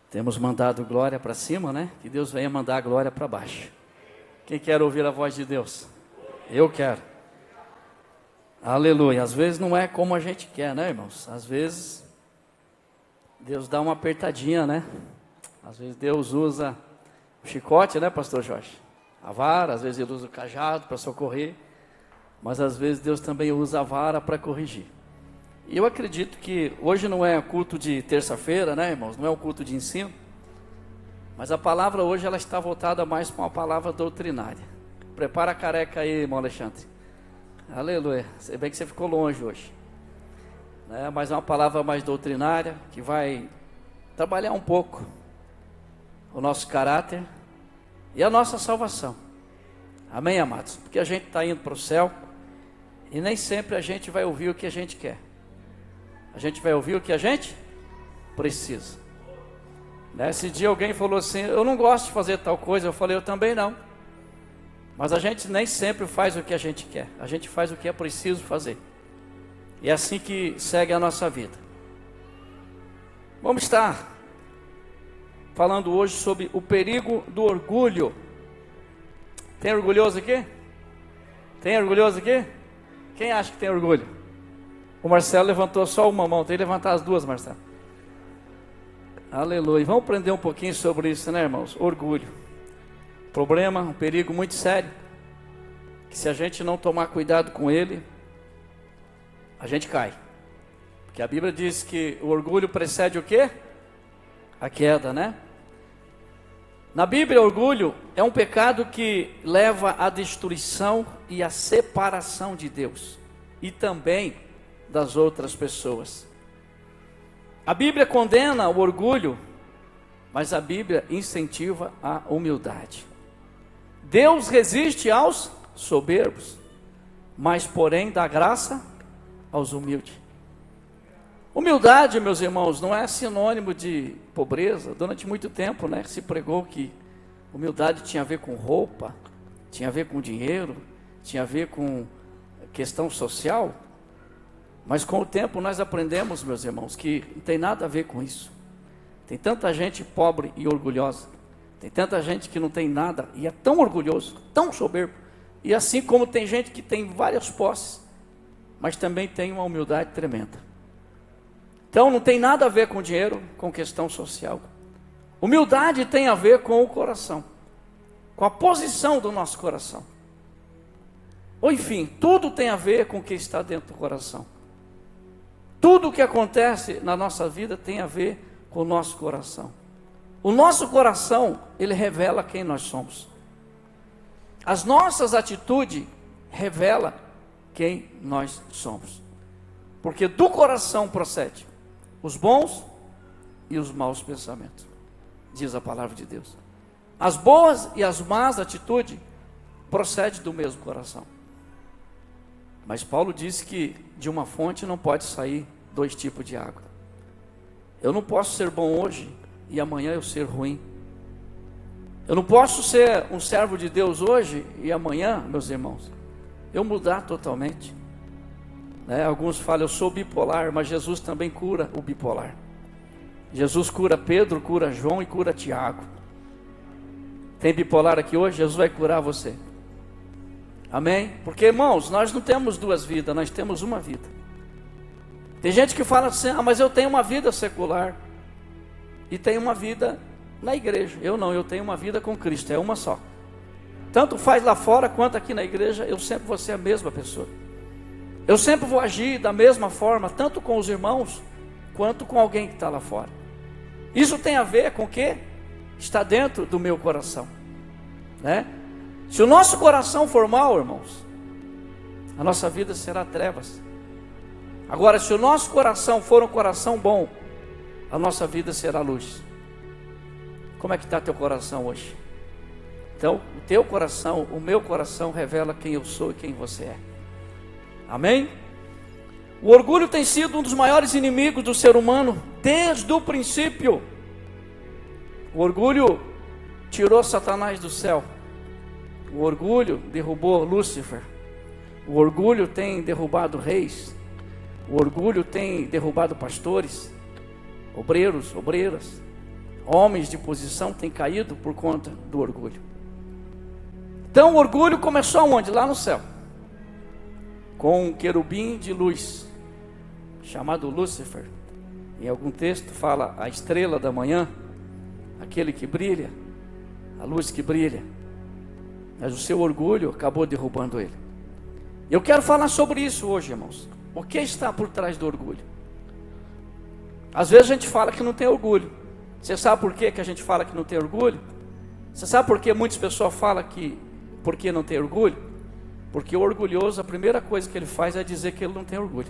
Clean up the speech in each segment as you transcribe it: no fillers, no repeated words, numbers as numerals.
Temos mandado glória para cima, né? Que Deus venha mandar a glória para baixo. Quem quer ouvir a voz de Deus? Eu quero. Aleluia. Às vezes não é como a gente quer, né, irmãos? Às vezes Deus dá uma apertadinha, né? Às vezes Deus usa o chicote, né, pastor Jorge? A vara, às vezes ele usa o cajado para socorrer. Mas às vezes Deus também usa a vara para corrigir. E eu acredito que hoje não é culto de terça-feira, né, irmãos? Não é um culto de ensino. Mas a palavra hoje ela está voltada mais para uma palavra doutrinária. Prepara a careca aí, irmão Alexandre. Aleluia. Sei bem que você ficou longe hoje. Né? Mas é uma palavra mais doutrinária que vai trabalhar um pouco o nosso caráter e a nossa salvação. Amém, amados? Porque a gente está indo para o céu e nem sempre a gente vai ouvir o que a gente quer. A gente vai ouvir o que a gente precisa. Nesse dia alguém falou assim: eu não gosto de fazer tal coisa. Eu falei: eu também não. Mas a gente nem sempre faz o que a gente quer. A gente faz o que é preciso fazer. E é assim que segue a nossa vida. Vamos estar falando hoje sobre o perigo do orgulho. Tem orgulhoso aqui? Tem orgulhoso aqui? Quem acha que tem orgulho? O Marcelo levantou só uma mão. Tem que levantar as duas, Marcelo. Aleluia. Vamos aprender um pouquinho sobre isso, né, irmãos? Orgulho. Problema, um perigo muito sério. Que se a gente não tomar cuidado com ele, a gente cai. Porque a Bíblia diz que o orgulho precede o quê? A queda, né? Na Bíblia, orgulho é um pecado que leva à destruição e à separação de Deus. E também das outras pessoas. A Bíblia condena o orgulho, mas a Bíblia incentiva a humildade. Deus resiste aos soberbos, mas porém dá graça aos humildes. Humildade, meus irmãos, não é sinônimo de pobreza. Durante muito tempo, né, se pregou que humildade tinha a ver com roupa, tinha a ver com dinheiro, tinha a ver com questão social. Mas com o tempo nós aprendemos, meus irmãos, que não tem nada a ver com isso. Tem tanta gente pobre e orgulhosa. Tem tanta gente que não tem nada e é tão orgulhoso, tão soberbo. E assim como tem gente que tem várias posses, mas também tem uma humildade tremenda. Então não tem nada a ver com dinheiro, com questão social. Humildade tem a ver com o coração, com a posição do nosso coração. Ou enfim, tudo tem a ver com o que está dentro do coração. Tudo o que acontece na nossa vida tem a ver com o nosso coração. O nosso coração, ele revela quem nós somos. As nossas atitudes revelam quem nós somos. Porque do coração procede os bons e os maus pensamentos, diz a palavra de Deus. As boas e as más atitudes procedem do mesmo coração. Mas Paulo disse que de uma fonte não pode sair dois tipos de água. Eu não posso ser bom hoje e amanhã eu ser ruim. Eu não posso ser um servo de Deus hoje e amanhã, meus irmãos, eu mudar totalmente. Alguns falam: eu sou bipolar, mas Jesus também cura o bipolar. Jesus cura Pedro, cura João e cura Tiago. Tem bipolar aqui hoje? Jesus vai curar você. Amém? Porque, irmãos, nós não temos duas vidas, nós temos uma vida. Tem gente que fala assim: mas eu tenho uma vida secular e tenho uma vida na igreja. Eu não, eu tenho uma vida com Cristo, é uma só. Tanto faz lá fora quanto aqui na igreja, eu sempre vou ser a mesma pessoa. Eu sempre vou agir da mesma forma, tanto com os irmãos quanto com alguém que está lá fora. Isso tem a ver com o que está dentro do meu coração, né? Se o nosso coração for mau, irmãos, a nossa vida será trevas. Agora, se o nosso coração for um coração bom, a nossa vida será luz. Como é que está teu coração hoje? Então, o teu coração, o meu coração revela quem eu sou e quem você é. Amém? O orgulho tem sido um dos maiores inimigos do ser humano desde o princípio. O orgulho tirou Satanás do céu. O orgulho derrubou Lúcifer. O orgulho tem derrubado reis. O orgulho tem derrubado pastores, obreiros, obreiras. homens de posição têm caído por conta do orgulho. Então o orgulho começou onde? Lá no céu, com um querubim de luz, chamado Lúcifer. Em algum texto fala a estrela da manhã, aquele que brilha, a luz que brilha. Mas o seu orgulho acabou derrubando ele. Eu quero falar sobre isso hoje, irmãos. O que está por trás do orgulho? Às vezes a gente fala que não tem orgulho. Você sabe por que a gente fala que não tem orgulho? Você sabe por que muitas pessoas falam que por que não tem orgulho? Porque o orgulhoso, a primeira coisa que ele faz é dizer que ele não tem orgulho.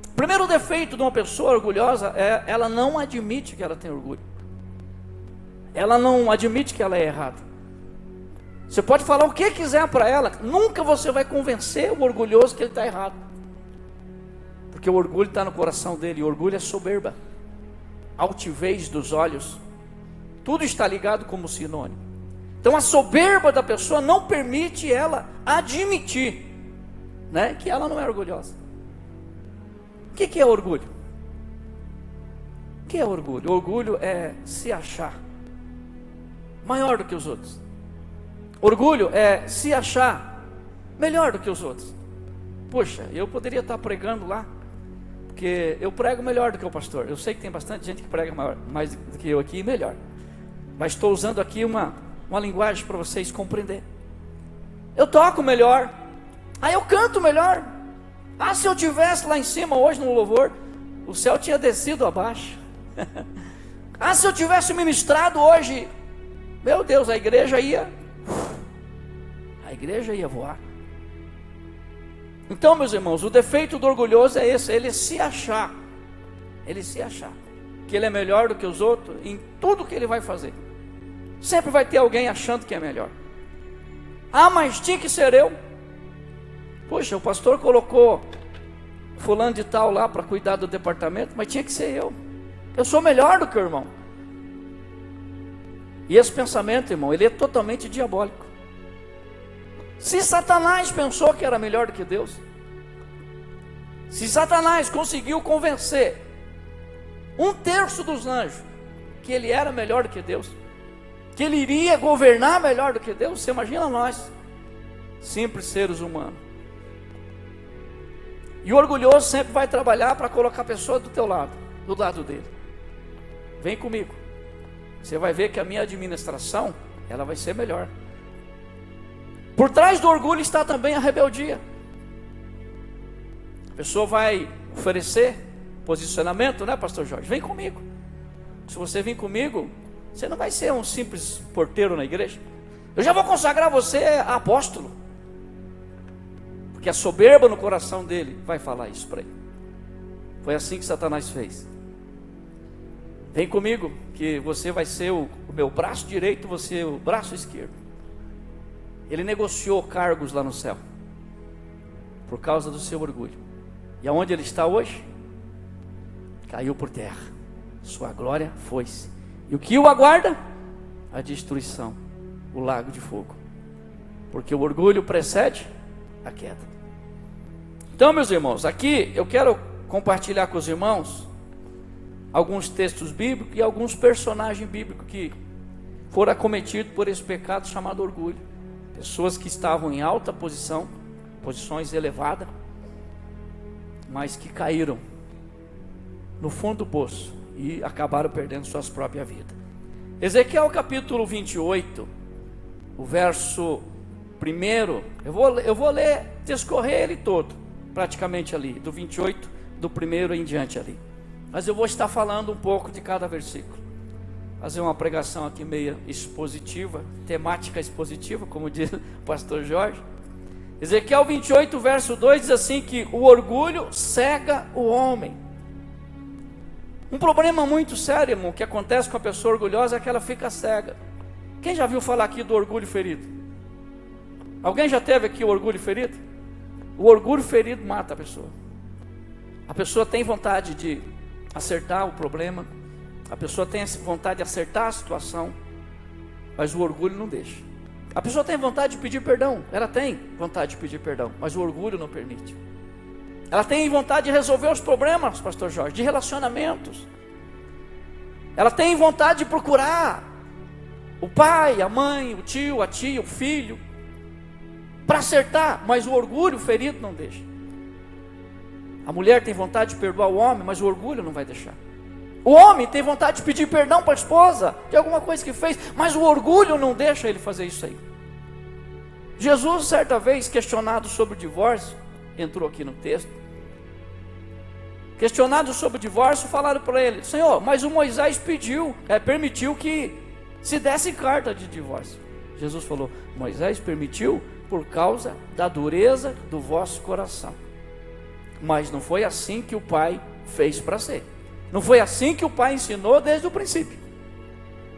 O primeiro defeito de uma pessoa orgulhosa é ela não admite que ela tem orgulho. Ela não admite que ela é errada. Você pode falar o que quiser para ela, nunca você vai convencer o orgulhoso que ele está errado. Porque o orgulho está no coração dele. O orgulho é soberba, altivez dos olhos. Tudo está ligado como sinônimo. Então a soberba da pessoa não permite ela admitir, né, que ela não é orgulhosa. O que é orgulho? O que é orgulho? Orgulho é se achar maior do que os outros. Orgulho é se achar melhor do que os outros. Poxa, eu poderia estar pregando lá, porque eu prego melhor do que o pastor. Eu sei que tem bastante gente que prega mais do que eu aqui e melhor. Mas estou usando aqui uma linguagem para vocês compreender. Eu toco melhor. Eu canto melhor. Se eu tivesse lá em cima hoje no louvor, o céu tinha descido abaixo. Se eu tivesse ministrado hoje, meu Deus, a igreja ia voar. Então, meus irmãos, o defeito do orgulhoso é esse, ele se achar que ele é melhor do que os outros em tudo que ele vai fazer. Sempre vai ter alguém achando que é melhor. Mas tinha que ser eu. Poxa, o pastor colocou fulano de tal lá para cuidar do departamento, mas tinha que ser eu. Eu sou melhor do que o irmão. E esse pensamento, irmão, ele é totalmente diabólico. Se Satanás pensou que era melhor do que Deus, se Satanás conseguiu convencer 1/3 dos anjos que ele era melhor do que Deus, que ele iria governar melhor do que Deus, você imagina nós, simples seres humanos. E o orgulhoso sempre vai trabalhar para colocar a pessoa do teu lado, do lado dele. Vem comigo. Você vai ver que a minha administração, ela vai ser melhor. Por trás do orgulho está também a rebeldia. A pessoa vai oferecer posicionamento, né, pastor Jorge? Vem comigo. Se você vir comigo, você não vai ser um simples porteiro na igreja. Eu já vou consagrar você a apóstolo. Porque a soberba no coração dele vai falar isso para ele. Foi assim que Satanás fez. Vem comigo, que você vai ser o meu braço direito, você o braço esquerdo. Ele negociou cargos lá no céu, por causa do seu orgulho. E aonde ele está hoje? Caiu por terra. Sua glória foi-se. E o que o aguarda? A destruição, o lago de fogo. Porque o orgulho precede a queda. Então, meus irmãos, aqui eu quero compartilhar com os irmãos alguns textos bíblicos e alguns personagens bíblicos que foram acometidos por esse pecado chamado orgulho. Pessoas que estavam em alta posição, posições elevadas, mas que caíram no fundo do poço e acabaram perdendo suas próprias vidas. Ezequiel capítulo 28, o verso 1, eu vou ler, discorrer ele todo, praticamente ali, do 28, do 1 em diante ali. Mas eu vou estar falando um pouco de cada versículo. Fazer uma pregação aqui meio expositiva, temática expositiva, como diz o pastor Jorge. Ezequiel 28, verso 2 diz assim que o orgulho cega o homem. Um problema muito sério, irmão, que acontece com a pessoa orgulhosa é que ela fica cega. Quem já viu falar aqui do orgulho ferido? Alguém já teve aqui o orgulho ferido? O orgulho ferido mata a pessoa. A pessoa tem vontade de acertar o problema, a pessoa tem vontade de acertar a situação, mas o orgulho não deixa. A pessoa tem vontade de pedir perdão, ela tem vontade de pedir perdão, mas o orgulho não permite. Ela tem vontade de resolver os problemas, pastor Jorge, de relacionamentos, Ela tem vontade de procurar o pai, a mãe, o tio, a tia, o filho, para acertar, mas o orgulho ferido não deixa. A mulher tem vontade de perdoar o homem, mas o orgulho não vai deixar. O homem tem vontade de pedir perdão para a esposa de alguma coisa que fez, mas o orgulho não deixa ele fazer isso aí. Jesus, certa vez, questionado sobre o divórcio, entrou aqui no texto, questionado sobre o divórcio, falaram para ele: Senhor, mas o Moisés permitiu que se desse carta de divórcio. Jesus falou: Moisés permitiu por causa da dureza do vosso coração, mas não foi assim que o Pai fez para ser. Não foi assim que o Pai ensinou desde o princípio.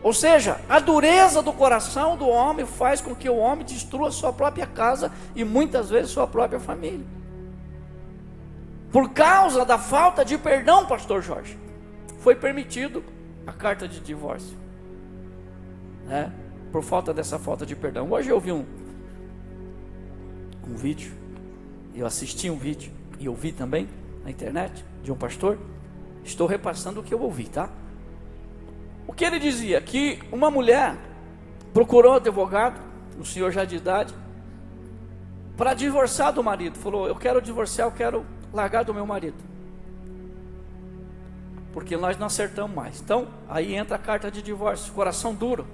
Ou seja, a dureza do coração do homem faz com que o homem destrua sua própria casa e muitas vezes sua própria família. Por causa da falta de perdão, pastor Jorge, foi permitido a carta de divórcio, por falta dessa falta de perdão. Hoje eu vi um vídeo, eu assisti um vídeo e ouvi também na internet de um pastor. Estou repassando o que eu ouvi, tá? O que ele dizia? Que uma mulher procurou um advogado, um senhor já de idade, para divorciar do marido. Falou: eu quero divorciar, eu quero largar do meu marido, porque nós não acertamos mais. Então, aí entra a carta de divórcio. Coração duro.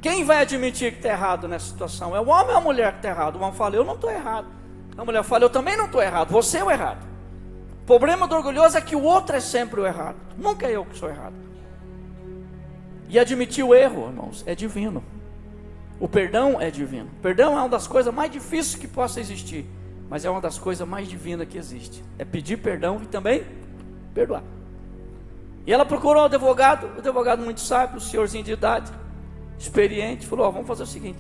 Quem vai admitir que está errado nessa situação? É o homem ou a mulher que está errado? O homem fala: eu não estou errado. A mulher fala: eu também não estou errado, você é o errado. O problema do orgulhoso é que o outro é sempre o errado, nunca é eu que sou errado. E admitir o erro, irmãos, é divino. O perdão é divino. O perdão é uma das coisas mais difíceis que possa existir, mas é uma das coisas mais divinas que existe. É pedir perdão e também perdoar. E ela procurou o advogado muito sábio, o senhorzinho de idade, experiente, falou: vamos fazer o seguinte,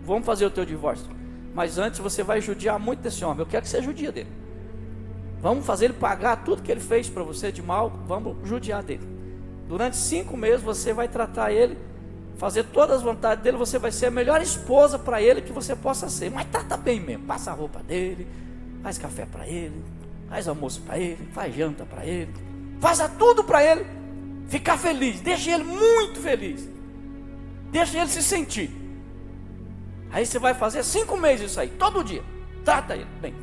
vamos fazer o teu divórcio, mas antes você vai judiar muito desse homem. Eu quero que você judia dele. Vamos fazer ele pagar tudo que ele fez para você de mal. Vamos judiar dele. Durante 5 meses você vai tratar ele, fazer todas as vontades dele. Você vai ser a melhor esposa para ele que você possa ser. Mas trata bem mesmo. Passa a roupa dele, faz café para ele, faz almoço para ele, faz janta para ele, faça tudo para ele ficar feliz. Deixa ele muito feliz, deixa ele se sentir. Aí você vai fazer 5 meses isso aí, todo dia. Trata ele bem.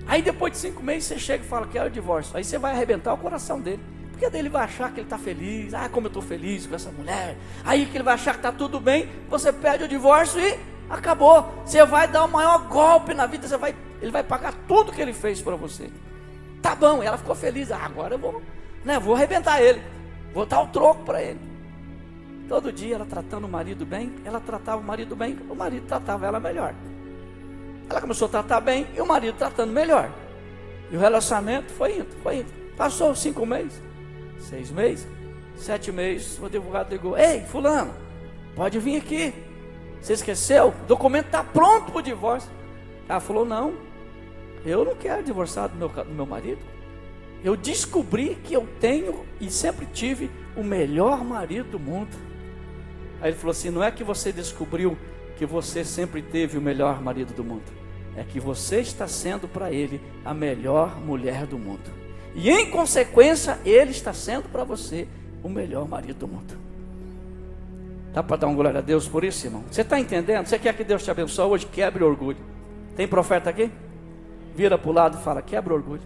Aí depois de 5 meses você chega e fala: quero divórcio. Aí você vai arrebentar o coração dele, porque daí ele vai achar que ele está feliz. Ah, como eu estou feliz com essa mulher. Aí que ele vai achar que está tudo bem. Você pede o divórcio e acabou. Você vai dar o maior golpe na vida. Ele vai pagar tudo que ele fez para você. Tá bom, ela ficou feliz. Ah, agora eu vou arrebentar ele, vou dar o troco para ele. Todo dia ela tratando o marido bem, ela tratava o marido bem, o marido tratava ela melhor. Ela começou a tratar bem e o marido tratando melhor. E o relacionamento foi indo. Passou 5 meses, 6 meses, 7 meses, o advogado ligou: ei, fulano, pode vir aqui. Você esqueceu? O documento está pronto para o divórcio. Ela falou: não, eu não quero divorciar do meu marido. Eu descobri que eu tenho e sempre tive o melhor marido do mundo. Aí ele falou assim: não é que você descobriu que você sempre teve o melhor marido do mundo, é que você está sendo para ele a melhor mulher do mundo, e em consequência ele está sendo para você o melhor marido do mundo. Dá para dar uma glória a Deus por isso, irmão? Você está entendendo? Você quer que Deus te abençoe hoje? Quebre o orgulho. Tem profeta aqui? Vira para o lado e fala: quebra o orgulho.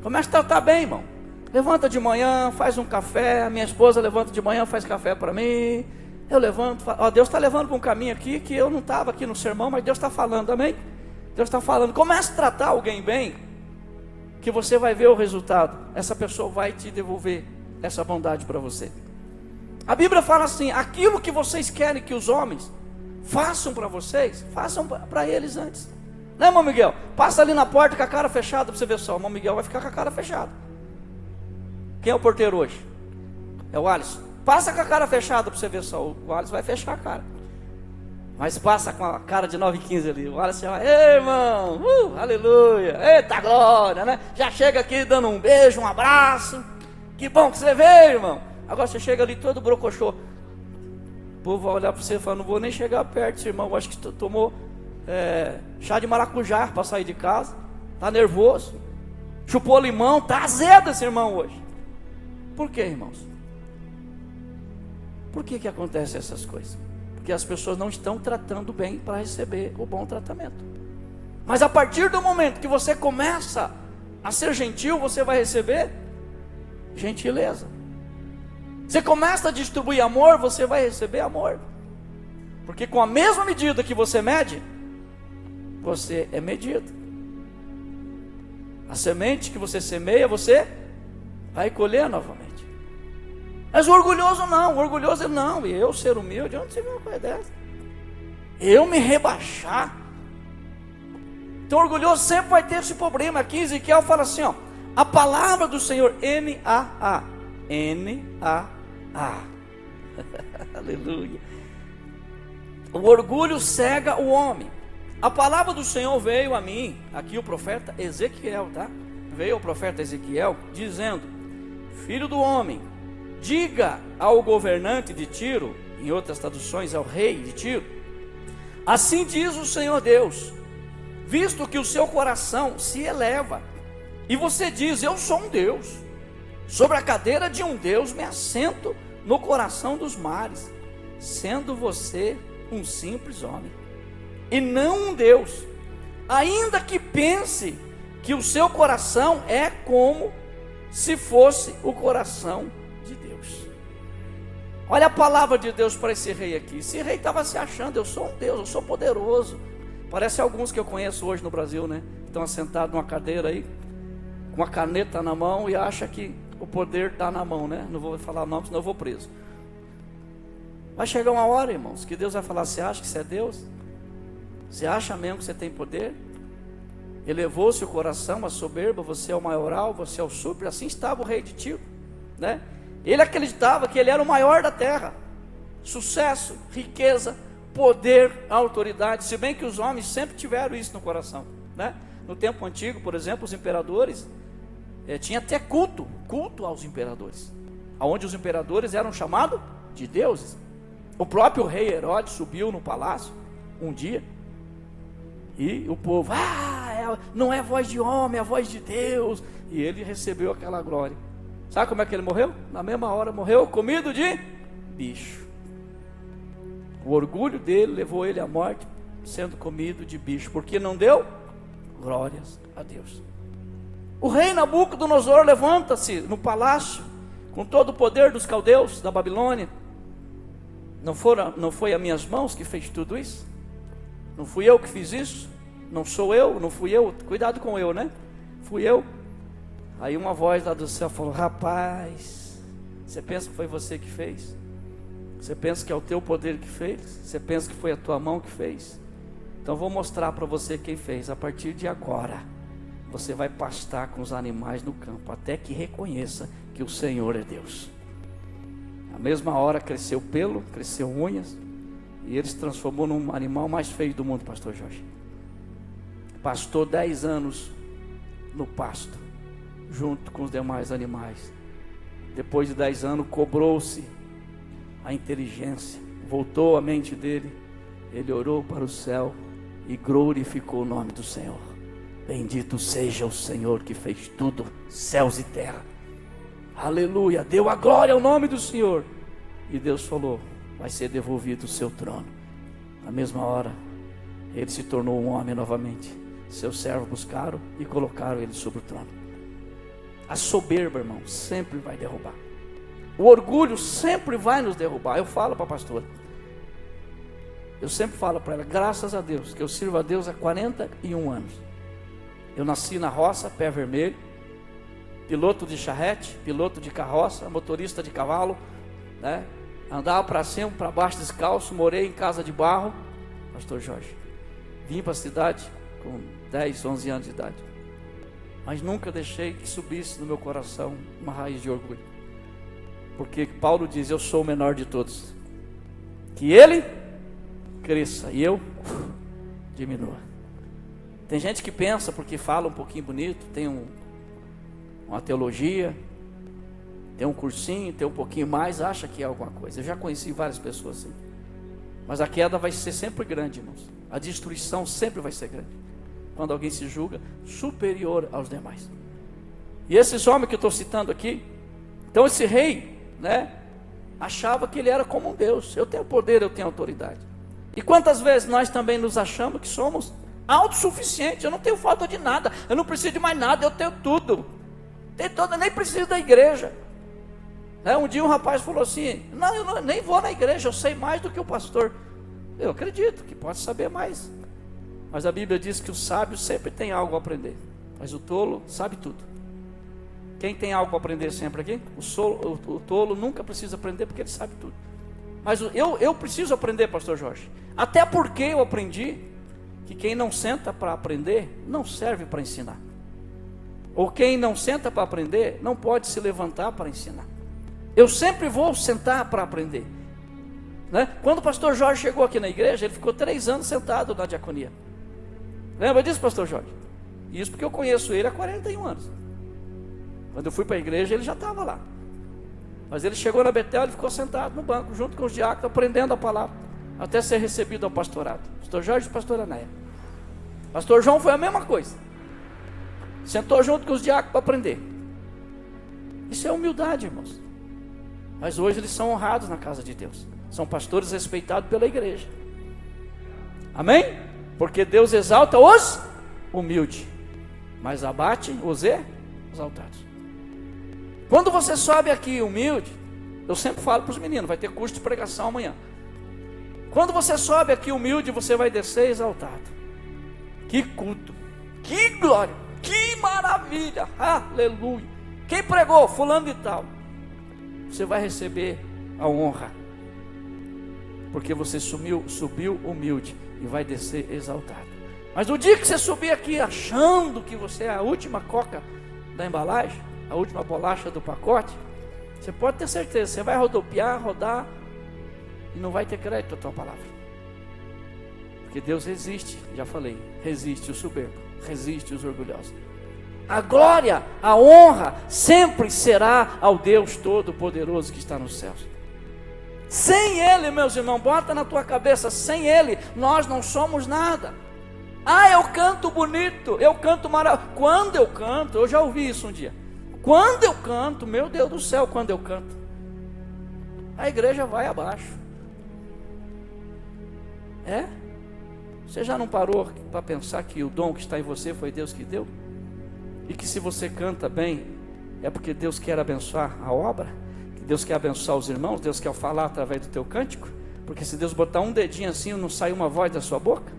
Começa a tratar bem, irmão. Levanta de manhã, faz um café. A minha esposa levanta de manhã, faz café para mim. Eu levanto, falo: ó, Deus está levando para um caminho aqui que eu não estava aqui no sermão, mas Deus está falando, amém? Deus está falando. Comece a tratar alguém bem, que você vai ver o resultado. Essa pessoa vai te devolver essa bondade para você. A Bíblia fala assim: aquilo que vocês querem que os homens façam para vocês, façam para eles antes. Né, irmão Miguel? Passa ali na porta com a cara fechada para você ver só. O irmão Miguel vai ficar com a cara fechada. Quem é o porteiro hoje? É o Alisson. Passa com a cara fechada para você ver só. O Alisson vai fechar a cara, mas passa com a cara de 9,15 ali. O Alisson vai: ei, irmão, aleluia, eita glória, né? Já chega aqui dando um beijo, um abraço. Que bom que você veio, irmão. Agora você chega ali todo brocochô. O povo vai olhar para você e falar: não vou nem chegar perto desse irmão. Eu acho que tomou chá de maracujá para sair de casa. Está nervoso. Chupou limão. Está azedo esse irmão hoje. Por quê, irmãos? Por que acontecem essas coisas? Porque as pessoas não estão tratando bem para receber o bom tratamento. Mas a partir do momento que você começa a ser gentil, você vai receber gentileza. Você começa a distribuir amor, você vai receber amor. Porque com a mesma medida que você mede, você é medido. A semente que você semeia, você vai colher novamente. Mas o orgulhoso não, o orgulhoso não. E eu ser humilde, onde você viu uma coisa dessa? Eu me rebaixar. Então o orgulhoso sempre vai ter esse problema. Aqui Ezequiel fala assim, ó, a palavra do Senhor, N-A-A, N-A-A. Aleluia. O orgulho cega o homem. A palavra do Senhor veio a mim, aqui o profeta Ezequiel, tá? Veio o profeta Ezequiel dizendo: filho do homem, diga ao governante de Tiro, em outras traduções ao rei de Tiro, assim diz o Senhor Deus, visto que o seu coração se eleva, e você diz, eu sou um Deus, sobre a cadeira de um Deus me assento no coração dos mares, sendo você um simples homem, e não um Deus, ainda que pense que o seu coração é como se fosse o coração de Deus. Olha a palavra de Deus para esse rei aqui. Esse rei estava se achando, eu sou um Deus, eu sou poderoso. Parece alguns que eu conheço hoje no Brasil, né? Estão assentados numa cadeira aí, com uma caneta na mão e acha que o poder está na mão, né? Não vou falar o nome, senão eu vou preso. Vai chegar uma hora, irmãos, que Deus vai falar, você acha que você é Deus? Você acha mesmo que você tem poder? Elevou-se o coração, a soberba, você é o maioral, você é o super. Assim estava o rei de Tiro, né? Ele acreditava que ele era o maior da terra. Sucesso, riqueza, poder, autoridade. Se bem que os homens sempre tiveram isso no coração, né? No tempo antigo, por exemplo, os imperadores tinha até culto aos imperadores, aonde os imperadores eram chamados de deuses. O próprio rei Herodes subiu no palácio um dia e o povo, não é voz de homem, é a voz de Deus. E ele recebeu aquela glória. Sabe como é que ele morreu? Na mesma hora morreu comido de bicho. O orgulho dele levou ele à morte, sendo comido de bicho, porque não deu glórias a Deus. O rei Nabucodonosor levanta-se no palácio com todo o poder dos caldeus da Babilônia. Não foi as minhas mãos que fez tudo isso? Não fui eu que fiz isso? Não sou eu? Não fui eu? Cuidado com eu, né? Fui eu. Aí uma voz lá do céu falou, rapaz, você pensa que foi você que fez? Você pensa que é o teu poder que fez? Você pensa que foi a tua mão que fez? Então vou mostrar para você quem fez. A partir de agora, você vai pastar com os animais no campo, até que reconheça que o Senhor é Deus. Na mesma hora cresceu pelo, cresceu unhas, e ele se transformou num animal mais feio do mundo, pastor Jorge. Pastou 10 anos no pasto, junto com os demais animais. Depois de 10 anos, cobrou-se a inteligência, voltou a mente dele, ele orou para o céu e glorificou o nome do Senhor. Bendito seja o Senhor que fez tudo, céus e terra. Aleluia, deu a glória ao nome do Senhor. E Deus falou, vai ser devolvido o seu trono. Na mesma hora, ele se tornou um homem novamente. Seus servos buscaram e colocaram ele sobre o trono. A soberba, irmão, sempre vai derrubar. O orgulho sempre vai nos derrubar. Eu falo para a pastora, eu sempre falo para ela, graças a Deus, que eu sirvo a Deus há 41 anos. Eu nasci na roça, pé vermelho, piloto de charrete, piloto de carroça, motorista de cavalo, né? Andava para cima, para baixo descalço, morei em casa de barro, pastor Jorge. Vim para a cidade com 10, 11 anos de idade, mas nunca deixei que subisse no meu coração uma raiz de orgulho, porque Paulo diz, eu sou o menor de todos, que ele cresça e eu diminua. Tem gente que pensa, porque fala um pouquinho bonito, tem uma teologia, tem um cursinho, tem um pouquinho mais, acha que é alguma coisa. Eu já conheci várias pessoas assim. Mas a queda vai ser sempre grande, irmãos. A destruição sempre vai ser grande, quando alguém se julga superior aos demais. E esses homens que eu estou citando aqui, Então esse rei, né, achava que ele era como um Deus. Eu tenho poder, eu tenho autoridade. E quantas vezes nós também nos achamos que somos autossuficientes? Eu não tenho falta de nada, eu não preciso de mais nada, eu tenho tudo. Eu nem preciso da igreja. Um dia um rapaz falou assim: não, eu nem vou na igreja, eu sei mais do que o pastor. Eu acredito que pode saber mais, mas a Bíblia diz que o sábio sempre tem algo a aprender, mas o tolo sabe tudo. Quem tem algo a aprender sempre aqui? O tolo nunca precisa aprender, porque ele sabe tudo. Mas eu preciso aprender, pastor Jorge, até porque eu aprendi que quem não senta para aprender não serve para ensinar, ou quem não senta para aprender não pode se levantar para ensinar. Eu sempre vou sentar para aprender, né? Quando o pastor Jorge chegou aqui na igreja, ele ficou 3 anos sentado na diaconia. Lembra disso, pastor Jorge? Isso porque eu conheço ele há 41 anos. Quando eu fui para a igreja, ele já estava lá. Mas ele chegou na Betel, ele ficou sentado no banco, junto com os diáconos, aprendendo a palavra, até ser recebido ao pastorado. Pastor Jorge e pastor Anéia. Pastor João foi a mesma coisa. Sentou junto com os diáconos para aprender. Isso é humildade, irmãos. Mas hoje eles são honrados na casa de Deus. São pastores respeitados pela igreja. Amém? Porque Deus exalta os humildes, mas abate os exaltados. Quando você sobe aqui humilde, eu sempre falo para os meninos, vai ter curso de pregação amanhã. Quando você sobe aqui humilde, você vai descer exaltado. Que culto, que glória, que maravilha, aleluia. Quem pregou? Fulano de tal. Você vai receber a honra, porque você subiu humilde e vai descer exaltado. Mas o dia que você subir aqui achando que você é a última coca da embalagem, a última bolacha do pacote, você pode ter certeza, você vai rodopiar, rodar e não vai ter crédito à tua palavra. Porque Deus resiste, já falei, resiste o soberbo, resiste os orgulhosos. A glória, a honra sempre será ao Deus Todo-Poderoso que está nos céus. Sem Ele, meus irmãos, bota na tua cabeça, sem Ele nós não somos nada. Eu canto bonito, eu canto maravilhoso. Quando eu canto, eu já ouvi isso um dia. Quando eu canto, meu Deus do céu, quando eu canto, a igreja vai abaixo. Você já não parou para pensar que o dom que está em você foi Deus que deu? E que se você canta bem, é porque Deus quer abençoar a obra, que Deus quer abençoar os irmãos, Deus quer falar através do teu cântico, porque se Deus botar um dedinho assim, não sai uma voz da sua boca?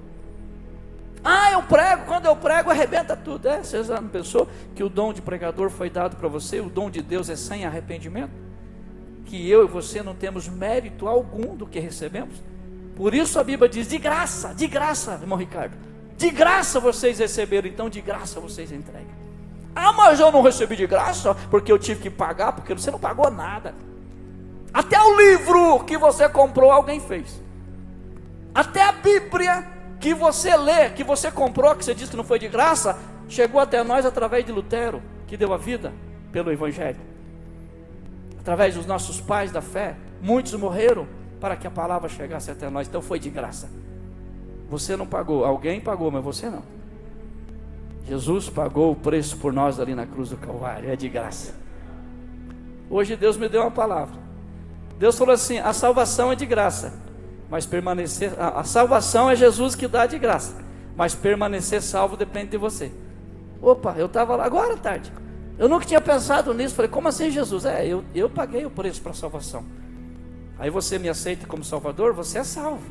Eu prego, quando eu prego arrebenta tudo. Você já não pensou que o dom de pregador foi dado para você? O dom de Deus é sem arrependimento? Que eu e você não temos mérito algum do que recebemos? Por isso a Bíblia diz, de graça, irmão Ricardo, de graça vocês receberam, então de graça vocês entregam. Mas eu não recebi de graça, porque eu tive que pagar, porque você não pagou nada. Até o livro que você comprou, alguém fez. Até a Bíblia que você lê, que você comprou, que você disse que não foi de graça, chegou até nós através de Lutero, que deu a vida pelo Evangelho. Através dos nossos pais da fé, muitos morreram para que a palavra chegasse até nós, então foi de graça. Você não pagou, alguém pagou, mas você não. Jesus pagou o preço por nós ali na cruz do Calvário, é de graça. Hoje Deus me deu uma palavra. Deus falou assim, a salvação é de graça, mas permanecer, a salvação é Jesus que dá de graça, mas permanecer salvo depende de você. Eu estava lá agora à tarde, eu nunca tinha pensado nisso, falei, como assim Jesus? Eu paguei o preço para a salvação. Aí você me aceita como Salvador, você é salvo.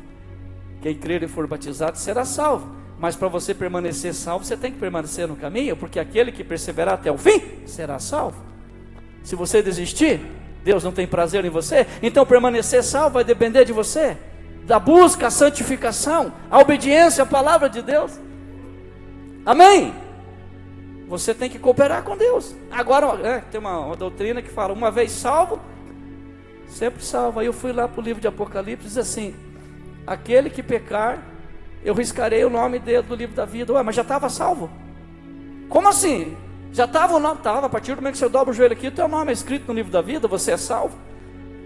Quem crer e for batizado será salvo. Mas para você permanecer salvo, você tem que permanecer no caminho, porque aquele que perseverar até o fim, será salvo. Se você desistir, Deus não tem prazer em você, então permanecer salvo vai depender de você, da busca, a santificação, a obediência à palavra de Deus. Amém? Você tem que cooperar com Deus. Agora, tem uma doutrina que fala, uma vez salvo, sempre salvo. Aí eu fui lá para o livro de Apocalipse, diz assim, aquele que pecar, eu riscarei o nome dele do livro da vida. Mas já estava salvo? Como assim? Já estava o nome? Estava, a partir do momento que você dobra o joelho aqui, o teu nome é escrito no livro da vida, você é salvo.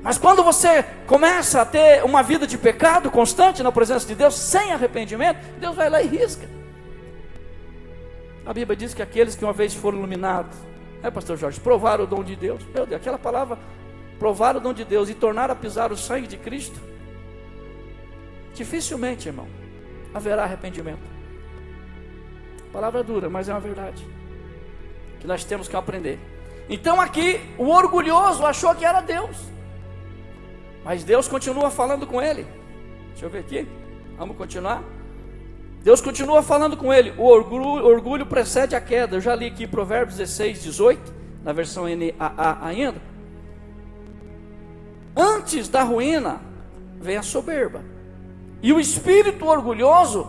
Mas quando você começa a ter uma vida de pecado constante na presença de Deus, sem arrependimento, Deus vai lá e risca. A Bíblia diz que aqueles que uma vez foram iluminados Pastor Jorge? Provar o dom de Deus. Meu Deus, aquela palavra, provar o dom de Deus e tornar a pisar o sangue de Cristo, dificilmente, irmão, haverá arrependimento. Palavra dura, mas é uma verdade que nós temos que aprender. Então aqui, o orgulhoso achou que era Deus, mas Deus continua falando com ele. Deixa eu ver aqui, vamos continuar. Deus continua falando com ele. O orgulho precede a queda. Eu já li aqui Provérbios 16, 18, na versão NAA ainda. Antes da ruína vem a soberba, e o espírito orgulhoso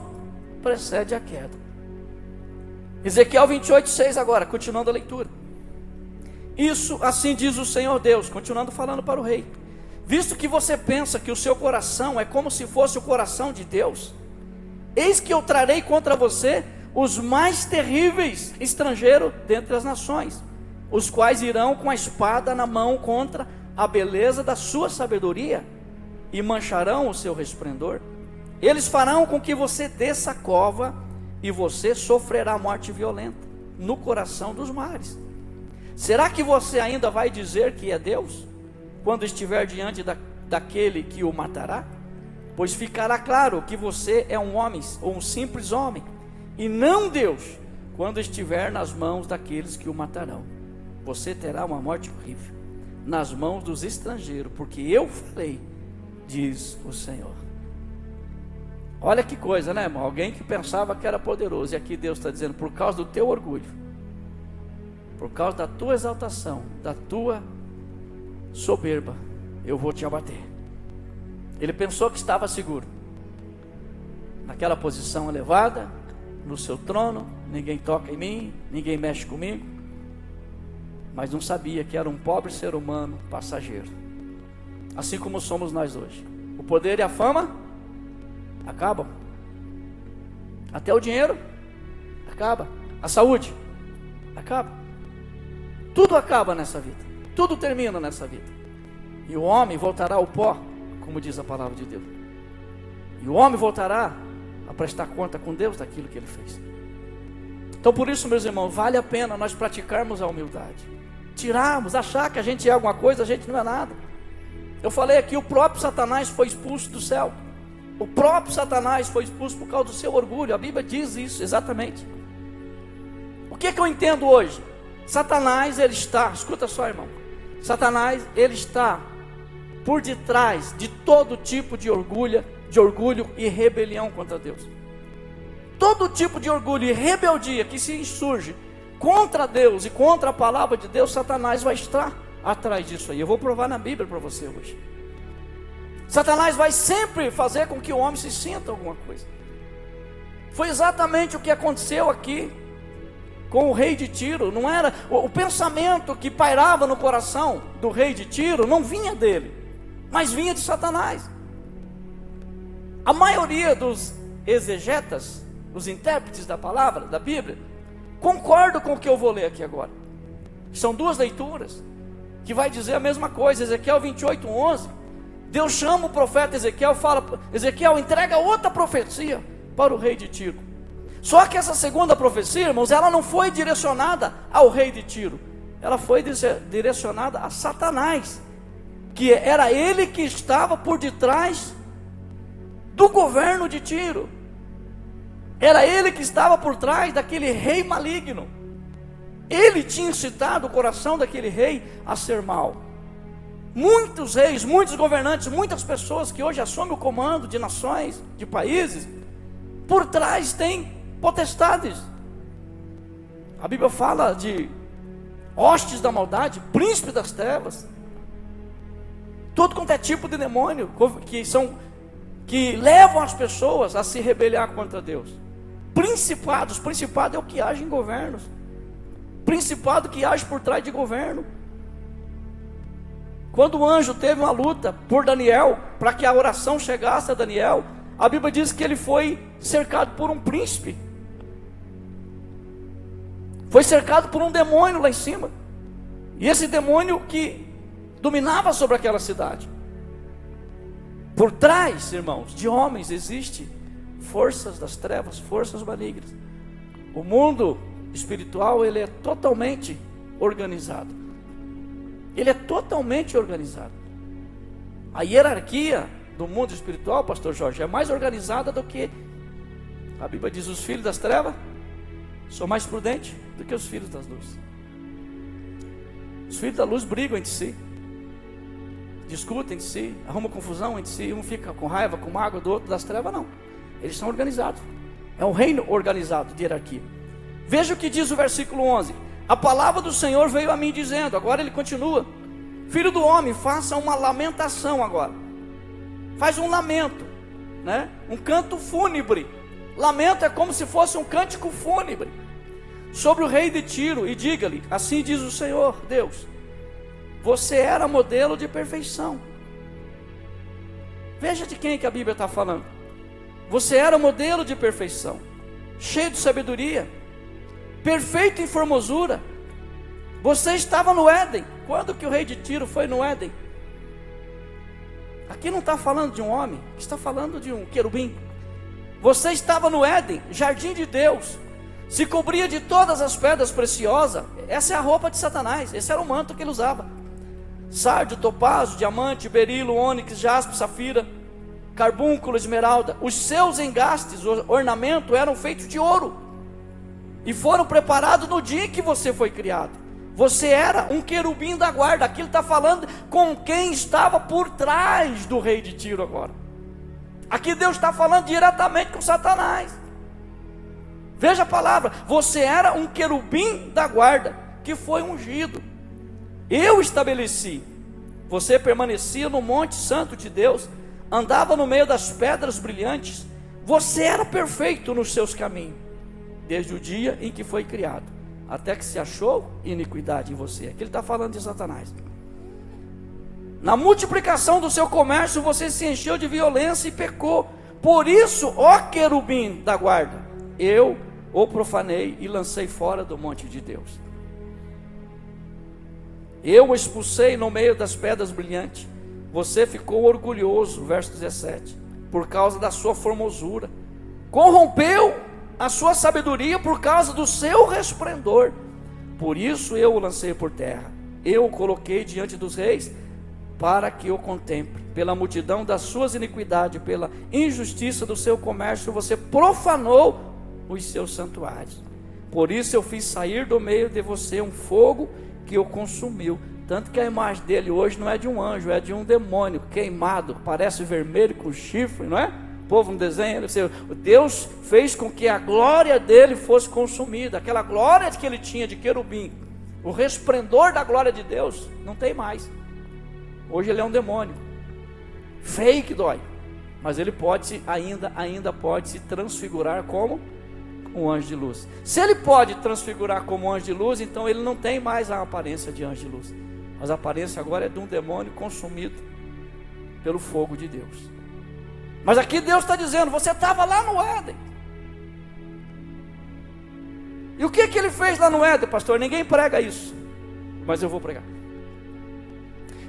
precede a queda. Ezequiel 28, 6 agora, continuando a leitura. Isso assim diz o Senhor Deus, continuando falando para o rei: visto que você pensa que o seu coração é como se fosse o coração de Deus, eis que eu trarei contra você os mais terríveis estrangeiros dentre as nações, os quais irão com a espada na mão contra a beleza da sua sabedoria, e mancharão o seu resplendor. Eles farão com que você desça a cova, e você sofrerá morte violenta no coração dos mares. Será que você ainda vai dizer que é Deus, quando estiver diante daquele que o matará? Pois ficará claro que você é um homem, ou um simples homem, e não Deus, quando estiver nas mãos daqueles que o matarão. Você terá uma morte horrível nas mãos dos estrangeiros, porque eu falei, diz o Senhor. Olha que coisa, né, irmão? Alguém que pensava que era poderoso, e aqui Deus está dizendo: por causa do teu orgulho, por causa da tua exaltação, da tua soberba, eu vou te abater. Ele pensou que estava seguro, naquela posição elevada, no seu trono, ninguém toca em mim, ninguém mexe comigo, mas não sabia que era um pobre ser humano passageiro, assim como somos nós hoje. O poder e a fama acabam, até o dinheiro acaba, a saúde acaba, tudo acaba nessa vida, tudo termina nessa vida, e o homem voltará ao pó, como diz a palavra de Deus, e o homem voltará a prestar conta com Deus daquilo que ele fez. Então por isso, meus irmãos, vale a pena nós praticarmos a humildade, tirarmos, achar que a gente é alguma coisa, a gente não é nada. Eu falei aqui, o próprio Satanás foi expulso do céu. O próprio Satanás foi expulso por causa do seu orgulho. A Bíblia diz isso exatamente. O que eu entendo hoje? Satanás, ele está, escuta só, irmão, Satanás, ele está por detrás de todo tipo de orgulho e rebelião contra Deus. Todo tipo de orgulho e rebeldia que se insurge contra Deus e contra a palavra de Deus, Satanás vai estar atrás disso aí. Eu vou provar na Bíblia para você hoje. Satanás vai sempre fazer com que o homem se sinta alguma coisa. Foi exatamente o que aconteceu aqui com o rei de Tiro. Não era o pensamento que pairava no coração do rei de Tiro, não vinha dele, mas vinha de Satanás. A maioria dos exegetas, os intérpretes da palavra, da Bíblia, concordam com o que eu vou ler aqui agora. São duas leituras que vai dizer a mesma coisa. Ezequiel 28, 11, Deus chama o profeta Ezequiel, fala: Ezequiel, entrega outra profecia para o rei de Tiro. Só que essa segunda profecia, irmãos, ela não foi direcionada ao rei de Tiro, ela foi direcionada a Satanás, que era ele que estava por detrás do governo de Tiro. Era ele que estava por trás daquele rei maligno. Ele tinha incitado o coração daquele rei a ser mau. Muitos reis, muitos governantes, muitas pessoas que hoje assumem o comando de nações, de países, por trás tem potestades. A Bíblia fala de hostes da maldade, príncipe das trevas, todo quanto é tipo de demônio que levam as pessoas a se rebeliar contra Deus. Principado é o que age em governos, principado que age por trás de governo. Quando o anjo teve uma luta por Daniel, para que a oração chegasse a Daniel, a Bíblia diz que ele foi cercado por um príncipe, foi cercado por um demônio lá em cima, e esse demônio que dominava sobre aquela cidade. Por trás, irmãos, de homens existe forças das trevas, forças malignas. O mundo espiritual, ele é totalmente organizado. Ele é totalmente organizado. A hierarquia do mundo espiritual, pastor Jorge, é mais organizada do que a Bíblia diz: os filhos das trevas são mais prudentes do que os filhos das luzes. Os filhos da luz brigam entre si, discutem entre si, arrumam confusão entre si, um fica com raiva, com mágoa do outro. Das trevas não, eles são organizados. É um reino organizado de hierarquia. Veja o que diz o versículo 11: a palavra do Senhor veio a mim dizendo. Agora ele continua: filho do homem, faça uma lamentação agora. Faz um lamento, né? Um canto fúnebre. Lamento é como se fosse um cântico fúnebre sobre o rei de Tiro, e diga-lhe: assim diz o Senhor Deus, você era modelo de perfeição. Veja de quem que a Bíblia está falando. Você era modelo de perfeição, cheio de sabedoria, perfeito em formosura. Você estava no Éden. Quando que o rei de Tiro foi no Éden? Aqui não está falando de um homem, está falando de um querubim. Você estava no Éden, jardim de Deus, se cobria de todas as pedras preciosas. Essa é a roupa de Satanás, esse era o manto que ele usava: sardio, topázio, diamante, berilo, ônix, jaspe, safira, carbúnculo, esmeralda. Os seus engastes, o ornamento, eram feitos de ouro e foram preparados no dia em que você foi criado. Você era um querubim da guarda. Aqui ele está falando com quem estava por trás do rei de Tiro agora. Aqui Deus está falando diretamente com Satanás. Veja a palavra: você era um querubim da guarda, que foi ungido. Eu estabeleci. Você permanecia no monte santo de Deus, andava no meio das pedras brilhantes. Você era perfeito nos seus caminhos, desde o dia em que foi criado, até que se achou iniquidade em você. Aqui ele está falando de Satanás. Na multiplicação do seu comércio, você se encheu de violência e pecou. Por isso, ó querubim da guarda, eu o profanei e lancei fora do monte de Deus. Eu o expulsei no meio das pedras brilhantes. Você ficou orgulhoso, verso 17, por causa da sua formosura. Corrompeu a sua sabedoria por causa do seu resplendor. Por isso eu o lancei por terra. Eu o coloquei diante dos reis, para que o contemple. Pela multidão das suas iniquidades, pela injustiça do seu comércio, você profanou os seus santuários. Por isso eu fiz sair do meio de você um fogo que o consumiu. Tanto que a imagem dele hoje não é de um anjo, é de um demônio queimado, parece vermelho com chifre, não é? O povo no desenho, Deus fez com que a glória dele fosse consumida. Aquela glória que ele tinha de querubim, o resplendor da glória de Deus, não tem mais. Hoje ele é um demônio, feio que dói, mas ele pode ainda pode se transfigurar como um anjo de luz. Se ele pode transfigurar como um anjo de luz, então ele não tem mais a aparência de anjo de luz, mas a aparência agora é de um demônio consumido pelo fogo de Deus. Mas aqui Deus está dizendo: você estava lá no Éden. E o que ele fez lá no Éden, pastor? Ninguém prega isso, mas eu vou pregar.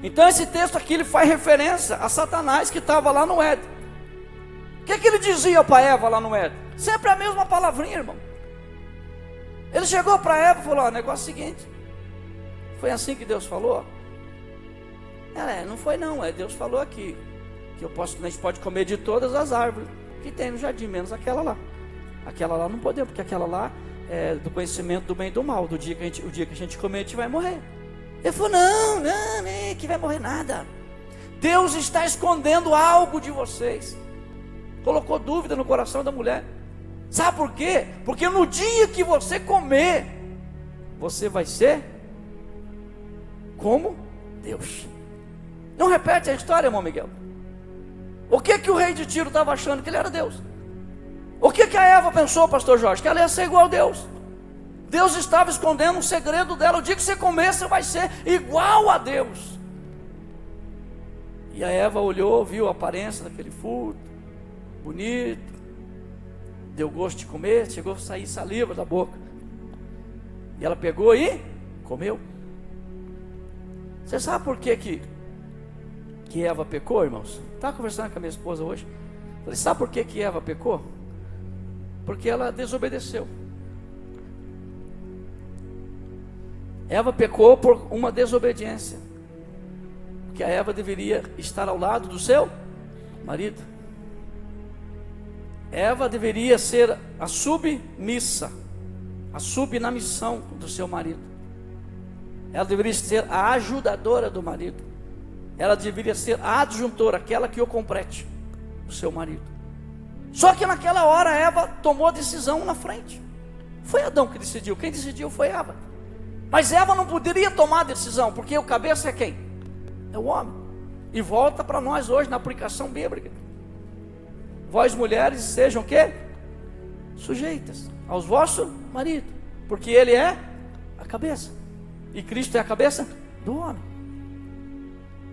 Então esse texto aqui ele faz referência a Satanás, que estava lá no Éden. O que ele dizia para Eva lá no Éden? Sempre a mesma palavrinha, irmão. Ele chegou para Eva e falou: o negócio é o seguinte, foi assim que Deus falou? Não foi não, Deus falou aqui que a gente pode comer de todas as árvores que tem no jardim, menos aquela lá. Aquela lá não podemos, porque aquela lá é do conhecimento do bem e do mal. O dia que a gente comer, a gente vai morrer. Ele falou: não, que vai morrer nada. Deus está escondendo algo de vocês. Colocou dúvida no coração da mulher. Sabe por quê? Porque no dia que você comer, você vai ser como Deus. Não repete a história, irmão Miguel? O que o rei de Tiro estava achando? Que ele era Deus. O que a Eva pensou, pastor Jorge? Que ela ia ser igual a Deus. Deus estava escondendo um segredo dela. O dia que você comer, você vai ser igual a Deus. E a Eva olhou, viu a aparência daquele fruto, bonito, deu gosto de comer, chegou a sair saliva da boca. E ela pegou e comeu. Você sabe por que Eva pecou, irmãos? Estava conversando com a minha esposa hoje. Falei: sabe por que Eva pecou? Porque ela desobedeceu. Eva pecou por uma desobediência, porque a Eva deveria estar ao lado do seu marido. Eva deveria ser a submissa, a na missão do seu marido. Ela deveria ser a ajudadora do marido. Ela deveria ser a adjuntora, aquela que o complete, o seu marido. Só que naquela hora Eva tomou a decisão na frente. Foi Adão que decidiu, quem decidiu foi Eva. Mas Eva não poderia tomar a decisão, porque o cabeça é quem? É o homem. E volta para nós hoje na aplicação bíblica. Vós mulheres sejam o quê? Sujeitas aos vossos maridos, porque ele é a cabeça, e Cristo é a cabeça do homem.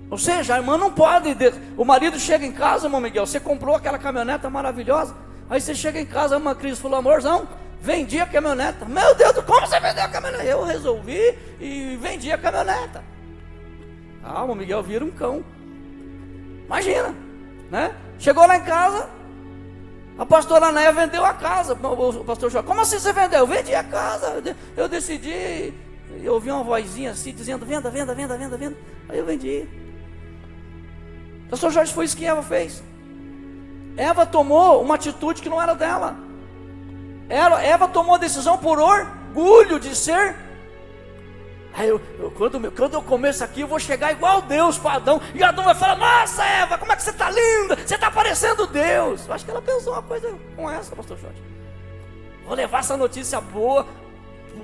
Ou seja, a irmã não pode, o marido chega em casa, irmão Miguel, você comprou aquela caminhoneta maravilhosa, aí você chega em casa, a irmã Cris falou, amorzão, vendi a caminhoneta. Meu Deus, como você vendeu a caminhoneta? Eu resolvi e vendi a caminhoneta. Ah, o Miguel vira um cão. Imagina, né? Chegou lá em casa, a pastora Néia vendeu a casa. O pastor João, como assim você vendeu? Eu vendi a casa, eu decidi. Eu ouvi uma vozinha assim, dizendo, venda, venda, venda, venda, venda. Aí eu vendi. O pastor Jorge, foi isso que Eva fez. Eva tomou uma atitude que não era dela. Eva tomou a decisão por orgulho de ser. Aí quando eu começo aqui, eu vou chegar igual Deus para Adão. E Adão vai falar, nossa Eva, como é que você está linda? Você está parecendo Deus. Eu acho que ela pensou uma coisa com essa, pastor Jorge. Vou levar essa notícia boa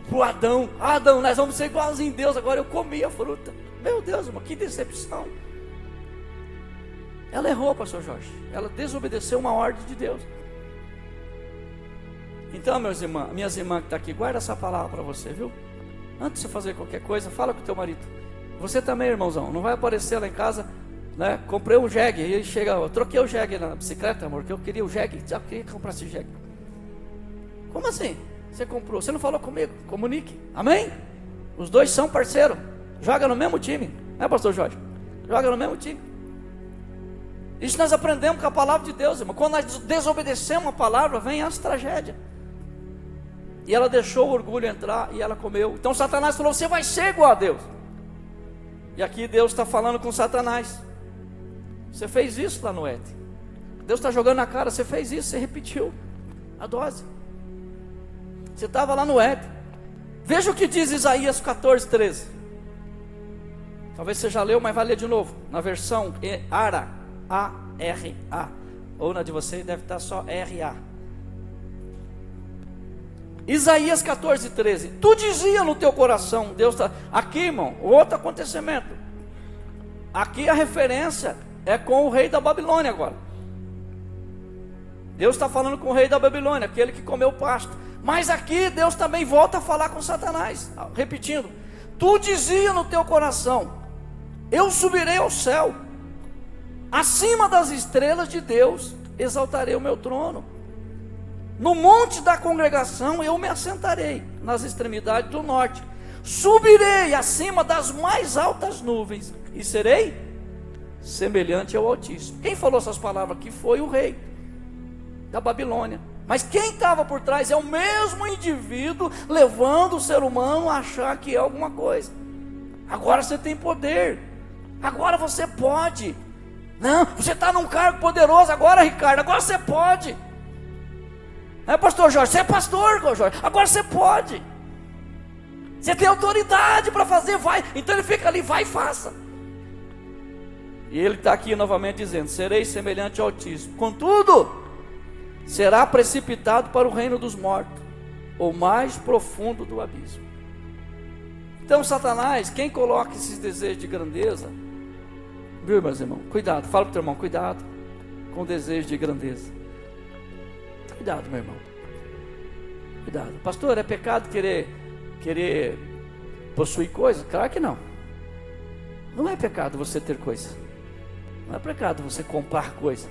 para o Adão. Adão, nós vamos ser igualzinho a Deus. Agora eu comi a fruta. Meu Deus, irmão, que decepção. Ela errou, pastor Jorge. Ela desobedeceu uma ordem de Deus. Então, minhas irmãs que estão aqui, guarda essa palavra para você, viu? Antes de você fazer qualquer coisa, fala com o teu marido. Você também, irmãozão, não vai aparecer lá em casa, né? Comprei um jegue, e ele chega, eu troquei o jegue na bicicleta, amor, que eu queria o jegue, já queria comprar esse jegue. Como assim? Você comprou? Você não falou comigo? Comunique, amém? Os dois são parceiros, joga no mesmo time, né, pastor Jorge? Joga no mesmo time. Isso nós aprendemos com a palavra de Deus, irmão. Quando nós desobedecemos a palavra, vem as tragédias. E ela deixou o orgulho entrar e ela comeu. Então Satanás falou, você vai ser igual a Deus. E aqui Deus está falando com Satanás. Você fez isso lá no Éden. Deus está jogando na cara, você fez isso, você repetiu a dose. Você estava lá no Éden. Veja o que diz Isaías 14:13. Talvez você já leu, mas vai ler de novo. Na versão ARA, A-R-A. Ou na de você deve estar só R-A. Isaías 14:13. Tu dizia no teu coração, Deus está aqui, irmão, outro acontecimento. Aqui a referência é com o rei da Babilônia agora. Deus está falando com o rei da Babilônia, aquele que comeu pasto. Mas aqui Deus também volta a falar com Satanás, repetindo: tu dizia no teu coração, eu subirei ao céu, acima das estrelas de Deus exaltarei o meu trono. No monte da congregação eu me assentarei, nas extremidades do norte. Subirei acima das mais altas nuvens e serei semelhante ao Altíssimo. Quem falou essas palavras aqui foi o rei da Babilônia. Mas quem estava por trás é o mesmo indivíduo, levando o ser humano a achar que é alguma coisa. Agora você tem poder, agora você pode. Não, você está num cargo poderoso agora, Ricardo, agora você pode. Pastor Jorge, você é pastor, Jorge, agora você pode. Você tem autoridade para fazer, vai. Então ele fica ali, vai e faça. E ele está aqui novamente dizendo: serei semelhante ao Altíssimo. Contudo, será precipitado para o reino dos mortos, o mais profundo do abismo. Então Satanás, quem coloca esses desejos de grandeza, viu, meus irmãos, cuidado, fala para o teu irmão, cuidado com o desejo de grandeza. Cuidado, meu irmão, cuidado. Pastor, é pecado querer possuir coisa? Claro que não. Não é pecado você ter coisa. Não é pecado você comprar coisa.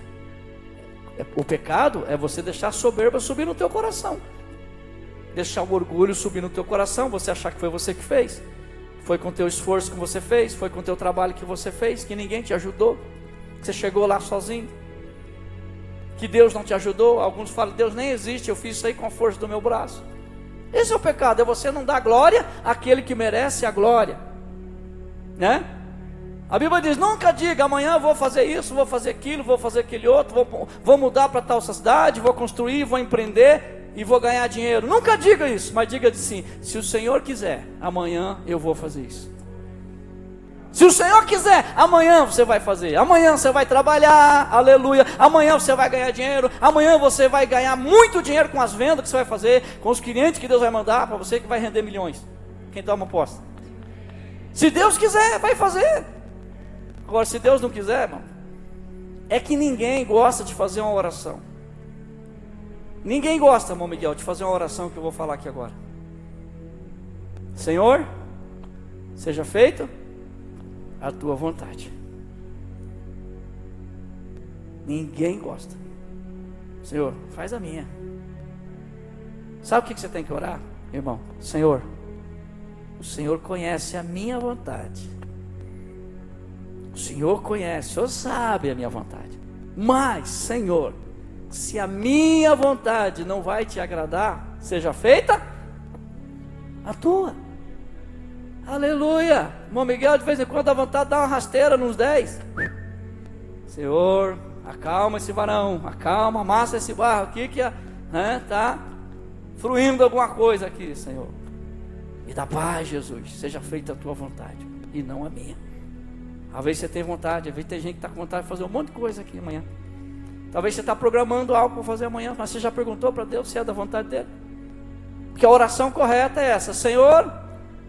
O pecado é você deixar a soberba subir no teu coração, deixar o orgulho subir no teu coração, você achar que foi você que fez, foi com o teu esforço que você fez, foi com o teu trabalho que você fez, que ninguém te ajudou, que você chegou lá sozinho, que Deus não te ajudou. Alguns falam: Deus nem existe, eu fiz isso aí com a força do meu braço. Esse é o pecado, é você não dar glória àquele que merece a glória, né? A Bíblia diz: nunca diga amanhã vou fazer isso, vou fazer aquilo, vou fazer aquele outro, vou mudar para tal cidade, vou construir, vou empreender e vou ganhar dinheiro. Nunca diga isso, mas diga assim: se o Senhor quiser, amanhã eu vou fazer isso. Se o Senhor quiser, amanhã você vai fazer, amanhã você vai trabalhar, aleluia, amanhã você vai ganhar dinheiro, amanhã você vai ganhar muito dinheiro com as vendas que você vai fazer, com os clientes que Deus vai mandar para você, que vai render milhões. Quem toma posse? Se Deus quiser, vai fazer. Agora, se Deus não quiser, irmão, é que ninguém gosta de fazer uma oração. Ninguém gosta, irmão Miguel, de fazer uma oração que eu vou falar aqui agora. Senhor, seja feito a tua vontade. Ninguém gosta. Senhor, faz a minha. Sabe o que você tem que orar, irmão? Senhor, o Senhor conhece a minha vontade. O Senhor conhece, o Senhor sabe a minha vontade. Mas, Senhor, se a minha vontade não vai te agradar, seja feita a tua. Aleluia. Irmão Miguel, de vez em quando dá vontade de dar uma rasteira nos 10. Senhor, acalma esse varão, acalma, amassa esse barro aqui que está fruindo alguma coisa aqui, Senhor. Me dá paz, Jesus, seja feita a tua vontade e não a minha. Às vezes você tem vontade, às vezes tem gente que está com vontade de fazer um monte de coisa aqui amanhã. Talvez você está programando algo para fazer amanhã, mas você já perguntou para Deus se é da vontade dele? Porque a oração correta é essa: Senhor,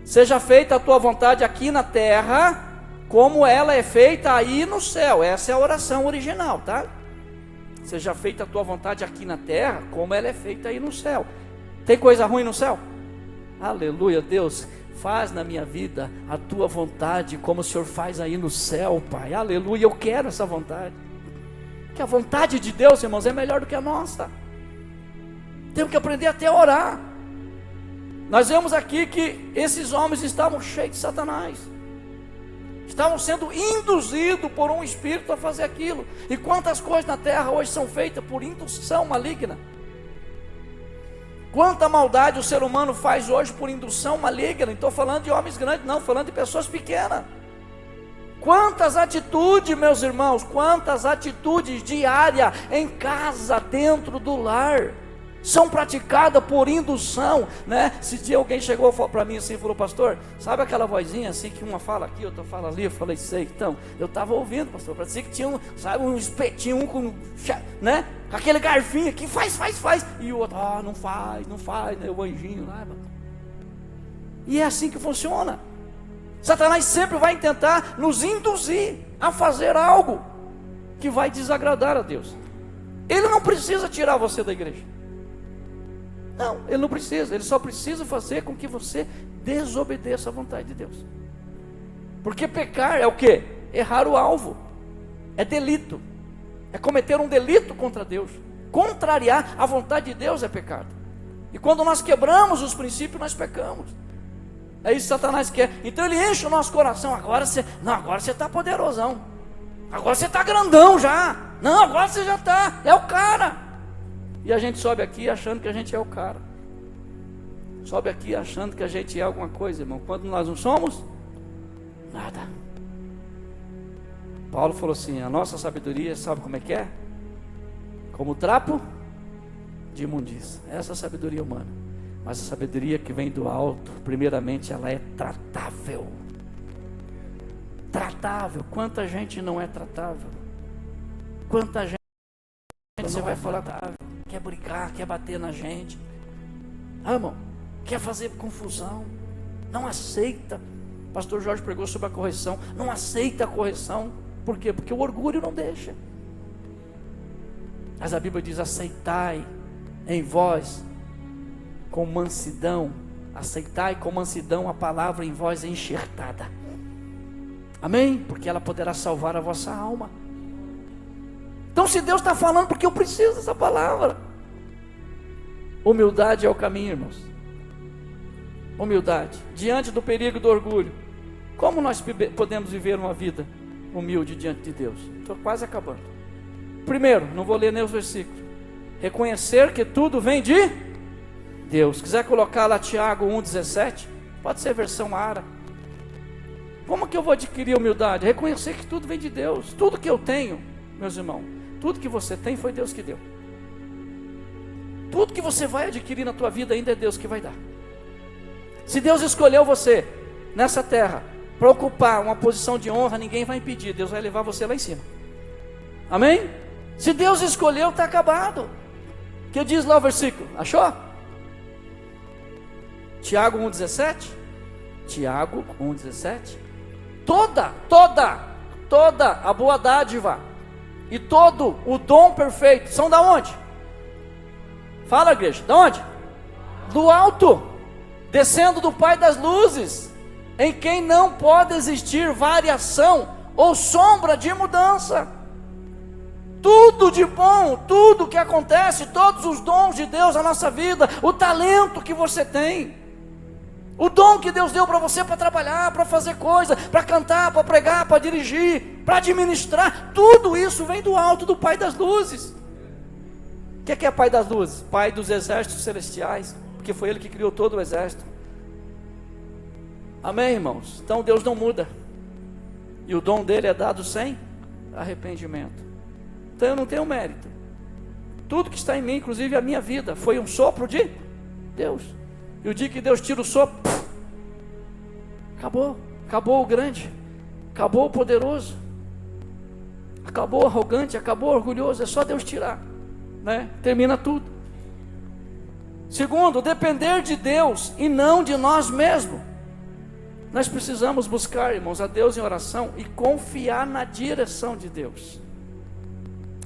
seja feita a tua vontade aqui na terra, como ela é feita aí no céu. Essa é a oração original, tá? Seja feita a tua vontade aqui na terra, como ela é feita aí no céu. Tem coisa ruim no céu? Aleluia, Deus, faz na minha vida a tua vontade, como o Senhor faz aí no céu, Pai. Aleluia, eu quero essa vontade. Que a vontade de Deus, irmãos, é melhor do que a nossa. Temos que aprender até a orar. Nós vemos aqui que esses homens estavam cheios de Satanás, estavam sendo induzidos por um espírito a fazer aquilo. E quantas coisas na terra hoje são feitas por indução maligna? Quanta maldade o ser humano faz hoje por indução maligna. Não estou falando de homens grandes, não, falando de pessoas pequenas. Quantas atitudes, meus irmãos, quantas atitudes diárias em casa, dentro do lar, são praticadas por indução, né? Esse dia alguém chegou para mim assim e falou: pastor, sabe aquela vozinha assim que uma fala aqui, outra fala ali? Eu falei: sei. Então, eu estava ouvindo, pastor, parecia que tinha um espetinho, um com, né? Com aquele garfinho aqui, faz, e o outro, não faz, né? O anjinho lá, mano. E é assim que funciona. Satanás sempre vai tentar nos induzir a fazer algo que vai desagradar a Deus. Ele não precisa tirar você da igreja. Não, ele não precisa. Ele só precisa fazer com que você desobedeça a vontade de Deus. Porque pecar é o quê? Errar o alvo. É delito. É cometer um delito contra Deus. Contrariar a vontade de Deus é pecado. E quando nós quebramos os princípios, nós pecamos. É isso que Satanás quer. Então ele enche o nosso coração. Agora você está poderosão. Agora você está grandão já. Não, agora você já está. É o cara. E a gente sobe aqui achando que a gente é o cara. Sobe aqui achando que a gente é alguma coisa, irmão. Quando nós não somos nada. Paulo falou assim: a nossa sabedoria, sabe como é que é? Como trapo de imundícia. Essa é a sabedoria humana. Mas a sabedoria que vem do alto, primeiramente, ela é tratável. Tratável. Quanta gente não é tratável? Quanta gente você vai falar tratável? Quer brincar, quer bater na gente, irmão, quer fazer confusão, não aceita. Pastor Jorge pregou sobre a correção. Não aceita a correção. Por quê? Porque o orgulho não deixa. Mas a Bíblia diz: aceitai em vós com mansidão, aceitai com mansidão a palavra em vós enxertada. Amém? Porque ela poderá salvar a vossa alma. Então, se Deus está falando, porque eu preciso dessa palavra. Humildade é o caminho, irmãos. Humildade. Diante do perigo do orgulho, como nós podemos viver uma vida humilde diante de Deus? Estou quase acabando. Primeiro, não vou ler nem os versículos. Reconhecer que tudo vem de Deus. Quiser colocar lá Tiago 1,17, pode ser versão Ara. Como que eu vou adquirir humildade? Reconhecer que tudo vem de Deus. Tudo que eu tenho, meus irmãos, tudo que você tem foi Deus que deu. Tudo que você vai adquirir na tua vida ainda é Deus que vai dar. Se Deus escolheu você nessa terra para ocupar uma posição de honra, ninguém vai impedir. Deus vai levar você lá em cima. Amém? Se Deus escolheu, está acabado. O que diz lá o versículo? Achou? Tiago 1,17. Tiago 1,17. Toda a boa dádiva e todo o dom perfeito são da onde? Fala, igreja, da onde? Do alto, descendo do Pai das luzes, em quem não pode existir variação ou sombra de mudança. Tudo de bom, tudo que acontece, todos os dons de Deus na nossa vida, o talento que você tem, o dom que Deus deu para você para trabalhar, para fazer coisa, para cantar, para pregar, para dirigir, para administrar, tudo isso vem do alto, do Pai das luzes. O que é Pai das luzes? Pai dos exércitos celestiais, porque foi Ele que criou todo o exército. Amém, irmãos? Então Deus não muda, e o dom dele é dado sem arrependimento. Então eu não tenho mérito. Tudo que está em mim, inclusive a minha vida, foi um sopro de Deus. E o dia que Deus tira o sopro, acabou o grande, acabou o poderoso, acabou o arrogante, acabou o orgulhoso. É só Deus tirar, né? Termina tudo. Segundo, depender de Deus e não de nós mesmos. Nós precisamos buscar, irmãos, a Deus em oração e confiar na direção de Deus.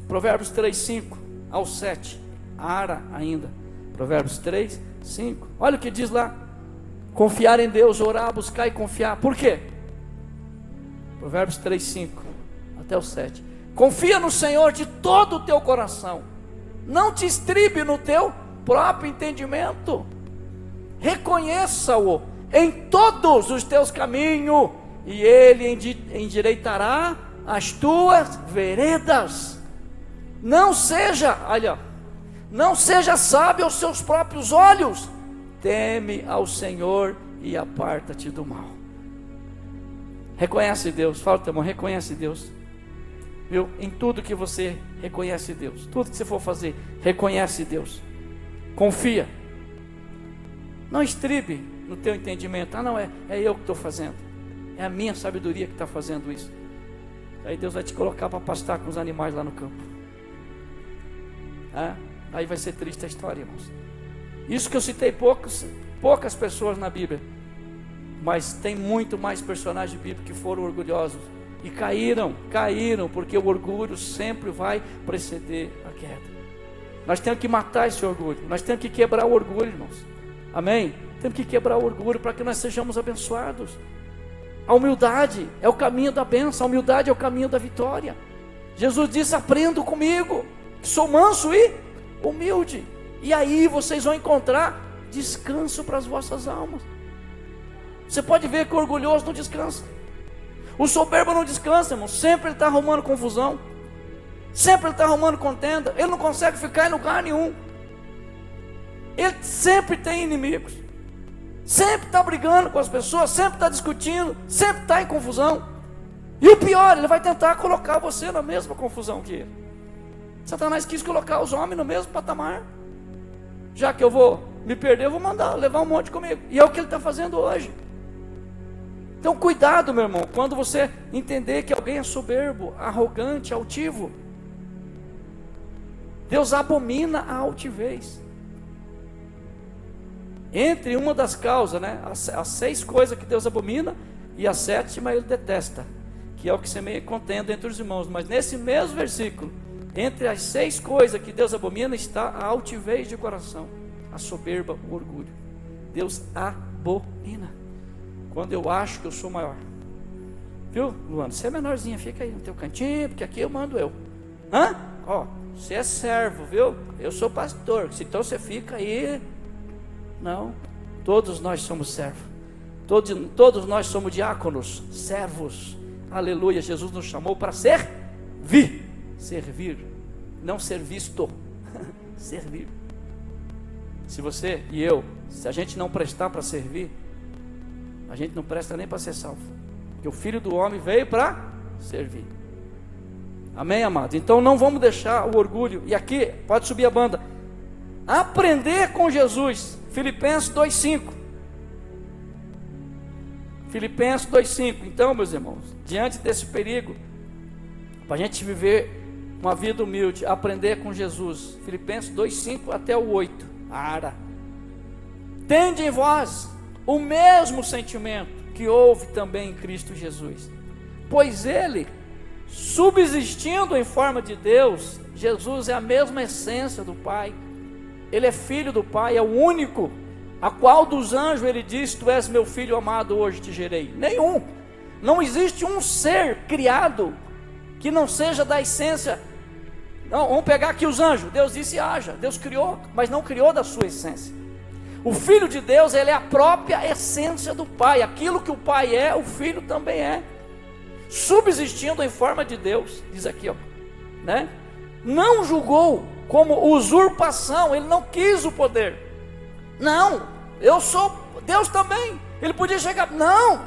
Provérbios 3, 5 ao 7, Ara ainda, Provérbios 3, 5, olha o que diz lá: confiar em Deus, orar, buscar e confiar. Por quê? Provérbios 3, 5 até o 7, confia no Senhor de todo o teu coração, não te estribe no teu próprio entendimento, reconheça-o em todos os teus caminhos, e Ele endireitará as tuas veredas. Não seja sábio aos seus próprios olhos, teme ao Senhor e aparta-te do mal. Reconhece Deus, fala teu irmão, reconhece Deus, viu? Em tudo que você reconhece Deus, tudo que você for fazer, reconhece Deus, confia, não estribe no teu entendimento. Não, é eu que estou fazendo, é a minha sabedoria que está fazendo isso. Aí Deus vai te colocar para pastar com os animais lá no campo. Aí vai ser triste a história, irmãos. Isso que eu citei poucas pessoas na Bíblia, mas tem muito mais personagens bíblicos que foram orgulhosos e caíram, porque o orgulho sempre vai preceder a queda. Nós temos que matar esse orgulho, nós temos que quebrar o orgulho, irmãos. Amém? Temos que quebrar o orgulho para que nós sejamos abençoados. A humildade é o caminho da bênção, a humildade é o caminho da vitória. Jesus disse: aprendam comigo, que sou manso e humilde, e aí vocês vão encontrar descanso para as vossas almas. Você pode ver que o orgulhoso não descansa, o soberbo não descansa, irmão. Sempre ele está arrumando confusão, sempre ele está arrumando contenda, ele não consegue ficar em lugar nenhum, ele sempre tem inimigos, sempre está brigando com as pessoas, sempre está discutindo, sempre está em confusão. E o pior, ele vai tentar colocar você na mesma confusão que ele. Satanás quis colocar os homens no mesmo patamar. Já que eu vou me perder, eu vou levar um monte comigo. E é o que ele está fazendo hoje. Então cuidado, meu irmão, quando você entender que alguém é soberbo, arrogante, altivo. Deus abomina a altivez. Entre uma das causas, né, as 6 coisas que Deus abomina, e a 7ª ele detesta, que é o que se meio contenda entre os irmãos. Mas nesse mesmo versículo, entre as 6 coisas que Deus abomina, está a altivez de coração, a soberba, o orgulho. Deus abomina quando eu acho que eu sou maior. Viu, Luana? Você é menorzinha, fica aí no teu cantinho, porque aqui eu mando eu. Você é servo, viu? Eu sou pastor, então você fica aí. Não, todos nós somos servos. Todos nós somos diáconos, servos. Aleluia, Jesus nos chamou para servir, não ser visto, servir. Se você e eu, se a gente não prestar para servir, a gente não presta nem para ser salvo. Porque o Filho do Homem veio para servir. Amém, amado? Então não vamos deixar o orgulho. E aqui, pode subir a banda. Aprender com Jesus. Filipenses 2,5. Filipenses 2,5. Então, meus irmãos, diante desse perigo, para a gente viver uma vida humilde, aprender com Jesus. Filipenses 2,5 até o 8. Tende em vós o mesmo sentimento que houve também em Cristo Jesus. Pois ele, subsistindo em forma de Deus, Jesus é a mesma essência do Pai. Ele é filho do Pai, é o único. A qual dos anjos ele diz: tu és meu filho amado, hoje te gerei. Nenhum. Não existe um ser criado que não seja da essência. Não, vamos pegar aqui os anjos. Deus disse haja. Deus criou, mas não criou da sua essência. O Filho de Deus, ele é a própria essência do Pai. Aquilo que o Pai é, o Filho também é. Subsistindo em forma de Deus, diz aqui, ó, né? Não julgou como usurpação. Ele não quis o poder. Não, eu sou Deus também. Ele podia chegar, não,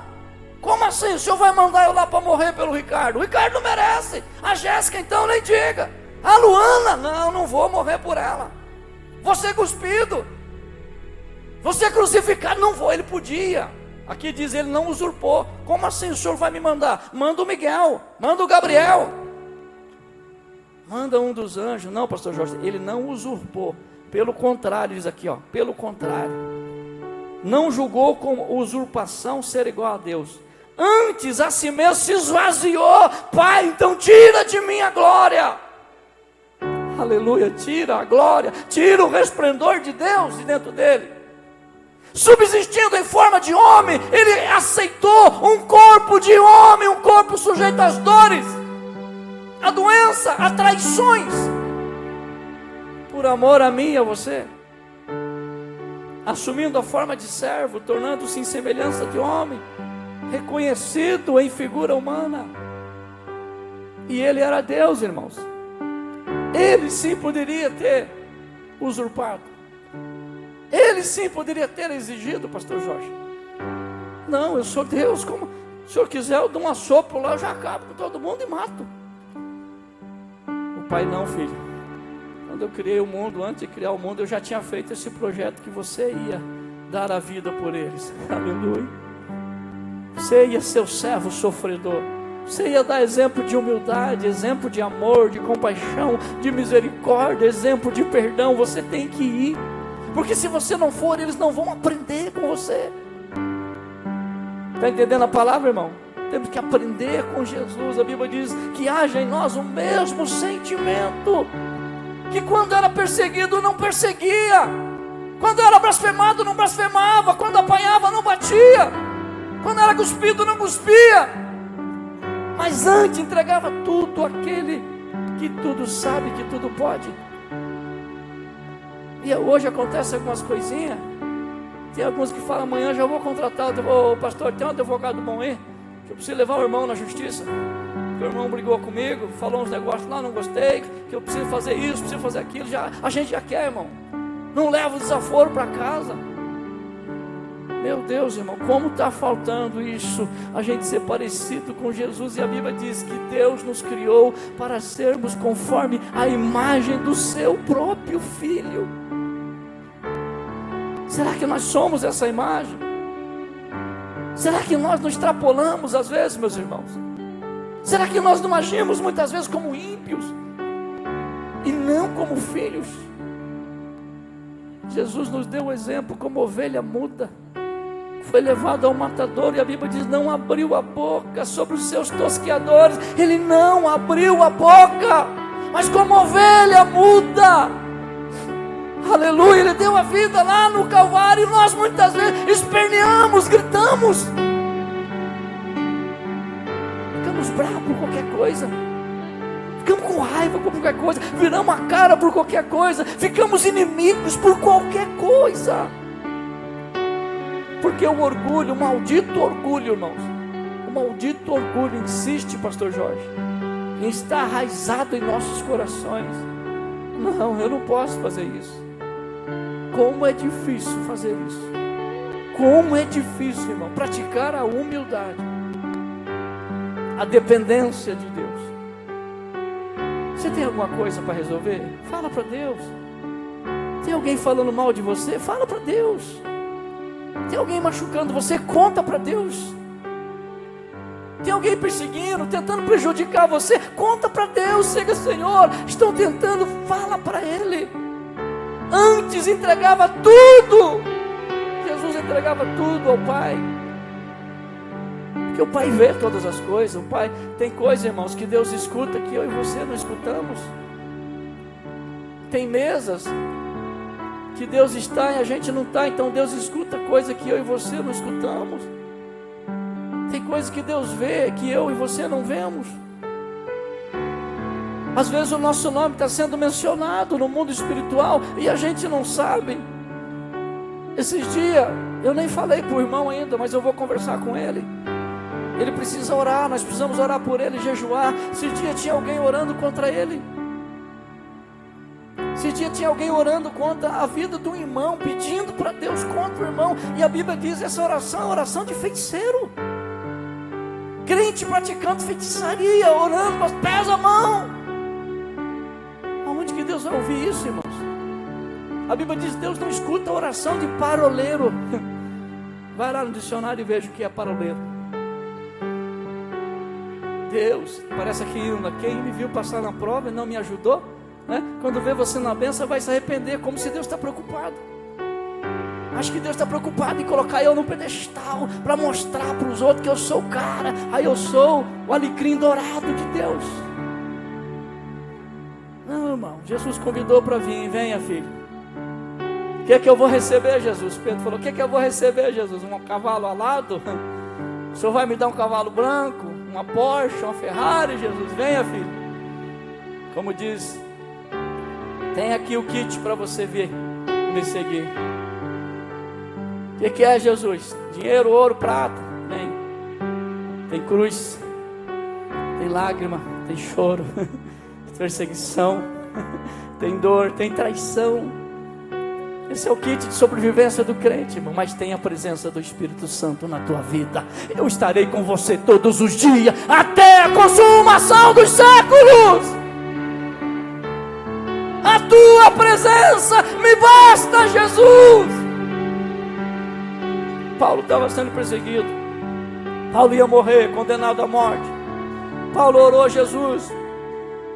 como assim? O senhor vai mandar eu lá para morrer pelo Ricardo? O Ricardo não merece. A Jéssica então nem diga. A Luana, não vou morrer por ela. Vou ser cuspido, vou ser crucificado, não vou. Ele podia. Aqui diz, ele não usurpou. Como assim o senhor vai me mandar? Manda o Miguel, manda o Gabriel, manda um dos anjos. Não, pastor Jorge, ele não usurpou. Pelo contrário, diz aqui, ó, pelo contrário, não julgou como usurpação ser igual a Deus. Antes a si mesmo se esvaziou. Pai, então tira de mim a glória. Aleluia, tira a glória, tira o resplendor de Deus de dentro dele. Subsistindo em forma de homem, ele aceitou um corpo de homem, um corpo sujeito às dores, à doença, a traições, por amor a mim e a você. Assumindo a forma de servo, tornando-se em semelhança de homem, reconhecido em figura humana. E ele era Deus, irmãos. Ele sim poderia ter usurpado. Ele sim poderia ter exigido, pastor Jorge. Não, eu sou Deus. Como se o senhor quiser, eu dou um assopro lá, eu já acabo com todo mundo e mato. O Pai não, filho. Quando eu criei o mundo, antes de criar o mundo, eu já tinha feito esse projeto que você ia dar a vida por eles. Aleluia. Você ia ser o servo sofredor. Você ia dar exemplo de humildade, exemplo de amor, de compaixão, de misericórdia, exemplo de perdão. Você tem que ir. Porque se você não for, eles não vão aprender com você. Está entendendo a palavra, irmão? Temos que aprender com Jesus. A Bíblia diz que haja em nós o mesmo sentimento. Que quando era perseguido, não perseguia. Quando era blasfemado, não blasfemava. Quando apanhava, não batia. Quando era cuspido, não cuspia. Mas antes entregava tudo àquele que tudo sabe, que tudo pode. E hoje acontece algumas coisinhas. Tem alguns que falam, amanhã já vou contratar o pastor, tem um advogado bom aí, que eu preciso levar o irmão na justiça. O irmão brigou comigo, falou uns negócios lá, não gostei, que eu preciso fazer isso, preciso fazer aquilo. A gente já quer, irmão. Não leva o desaforo para casa. Meu Deus, irmão, como está faltando isso, a gente ser parecido com Jesus. E a Bíblia diz que Deus nos criou para sermos conforme a imagem do seu próprio Filho. Será que nós somos essa imagem? Será que nós nos extrapolamos às vezes, meus irmãos? Será que nós não agimos muitas vezes como ímpios e não como filhos? Jesus nos deu o exemplo como ovelha muda. Foi levado ao matador e a Bíblia diz, não abriu a boca sobre os seus tosqueadores. Ele não abriu a boca, mas como ovelha muda, aleluia, ele deu a vida lá no Calvário. E nós muitas vezes esperneamos, gritamos, ficamos bravos por qualquer coisa, ficamos com raiva por qualquer coisa, viramos a cara por qualquer coisa, ficamos inimigos por qualquer coisa. Porque o orgulho, o maldito orgulho, irmãos, o maldito orgulho insiste, pastor Jorge, em estar arraizado em nossos corações. Não, eu não posso fazer isso. Como é difícil fazer isso. Como é difícil, irmão, praticar a humildade, a dependência de Deus. Você tem alguma coisa para resolver? Fala para Deus. Tem alguém falando mal de você? Fala para Deus. Tem alguém machucando você? Conta para Deus. Tem alguém perseguindo, tentando prejudicar você? Conta para Deus. Chega, Senhor, estão tentando, fala para Ele. Antes entregava tudo. Jesus entregava tudo ao Pai, porque o Pai vê todas as coisas. O Pai, tem coisas, irmãos, que Deus escuta que eu e você não escutamos. Tem mesas que Deus está e a gente não está, então Deus escuta coisa que eu e você não escutamos. Tem coisas que Deus vê que eu e você não vemos. Às vezes o nosso nome está sendo mencionado no mundo espiritual e a gente não sabe. Esses dias, eu nem falei para o irmão ainda, mas eu vou conversar com ele. Ele precisa orar, nós precisamos orar por ele, jejuar. Esses dias tinha alguém orando contra ele. Esses dias tinha alguém orando contra a vida do irmão, pedindo para Deus contra o irmão. E a Bíblia diz, essa oração é oração de feiticeiro. Crente praticando feitiçaria, orando com os pés à mão. Aonde que Deus vai ouvir isso, irmãos? A Bíblia diz, Deus não escuta a oração de paroleiro. Vai lá no dicionário e veja o que é paroleiro. Deus, parece que quem me viu passar na prova e não me ajudou, né? Quando vê você na bênção vai se arrepender, como se Deus está preocupado. Acho que Deus está preocupado em colocar eu num pedestal, para mostrar para os outros que eu sou o cara. Aí eu sou o alecrim dourado de Deus. Não, irmão, Jesus convidou para vir, venha, filho. O que é que eu vou receber, Jesus? Pedro falou, o que é que eu vou receber, Jesus? Um cavalo alado? O Senhor vai me dar um cavalo branco? Uma Porsche, uma Ferrari, Jesus? Venha, filho. Como diz, tem aqui o kit para você vir me seguir. O que é, Jesus? Dinheiro, ouro, prata? Vem. Tem cruz, tem lágrima, tem choro, tem perseguição, tem dor, tem traição. Esse é o kit de sobrevivência do crente, irmão. Mas tem a presença do Espírito Santo na tua vida. Eu estarei com você todos os dias, até a consumação dos séculos. A tua presença me basta, Jesus. Paulo estava sendo perseguido. Paulo ia morrer, condenado à morte. Paulo orou a Jesus.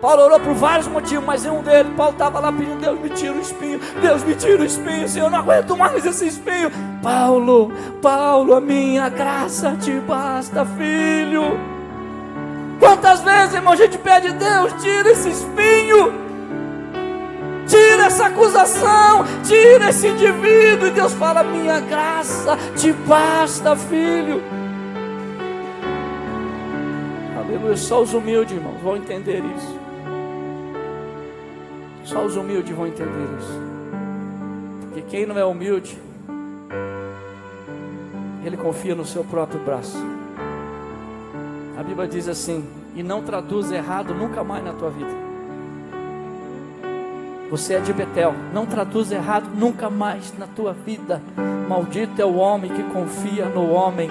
Paulo orou por vários motivos, mas em um deles, Paulo estava lá pedindo, Deus me tira o espinho, Deus me tira o espinho, Senhor, eu não aguento mais esse espinho. Paulo, a minha graça te basta, filho. Quantas vezes, irmão, a gente pede, Deus, tira esse espinho, tira essa acusação, tira esse indivíduo, e Deus fala, minha graça te basta, filho. Aleluia. Só os humildes, irmãos, vão entender isso. Só os humildes vão entender isso. Porque quem não é humilde, ele confia no seu próprio braço. A Bíblia diz assim, e não traduz errado nunca mais na tua vida. Você é de Betel, não traduz errado nunca mais na tua vida. Maldito é o homem que confia no homem.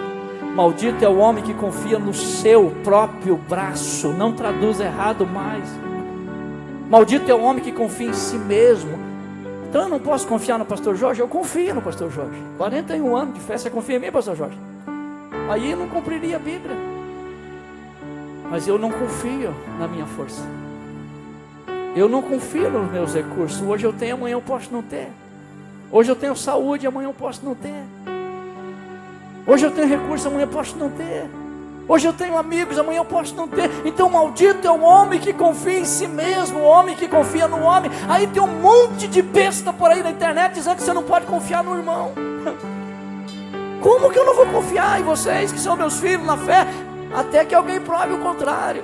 Maldito é o homem que confia no seu próprio braço. Não traduz errado mais. Maldito é o homem que confia em si mesmo. Então eu não posso confiar no pastor Jorge? Eu confio no pastor Jorge. 41 anos de fé, você confia em mim, pastor Jorge? Aí eu não cumpriria a Bíblia. Mas eu não confio na minha força. Eu não confio nos meus recursos. Hoje eu tenho, amanhã eu posso não ter. Hoje eu tenho saúde, amanhã eu posso não ter. Hoje eu tenho recurso, amanhã eu posso não ter. Hoje eu tenho amigos, amanhã eu posso não ter. Então maldito é o homem que confia em si mesmo, o homem que confia no homem. Aí tem um monte de besta por aí na internet dizendo que você não pode confiar no irmão. Como que eu não vou confiar em vocês que são meus filhos na fé, até que alguém prove o contrário?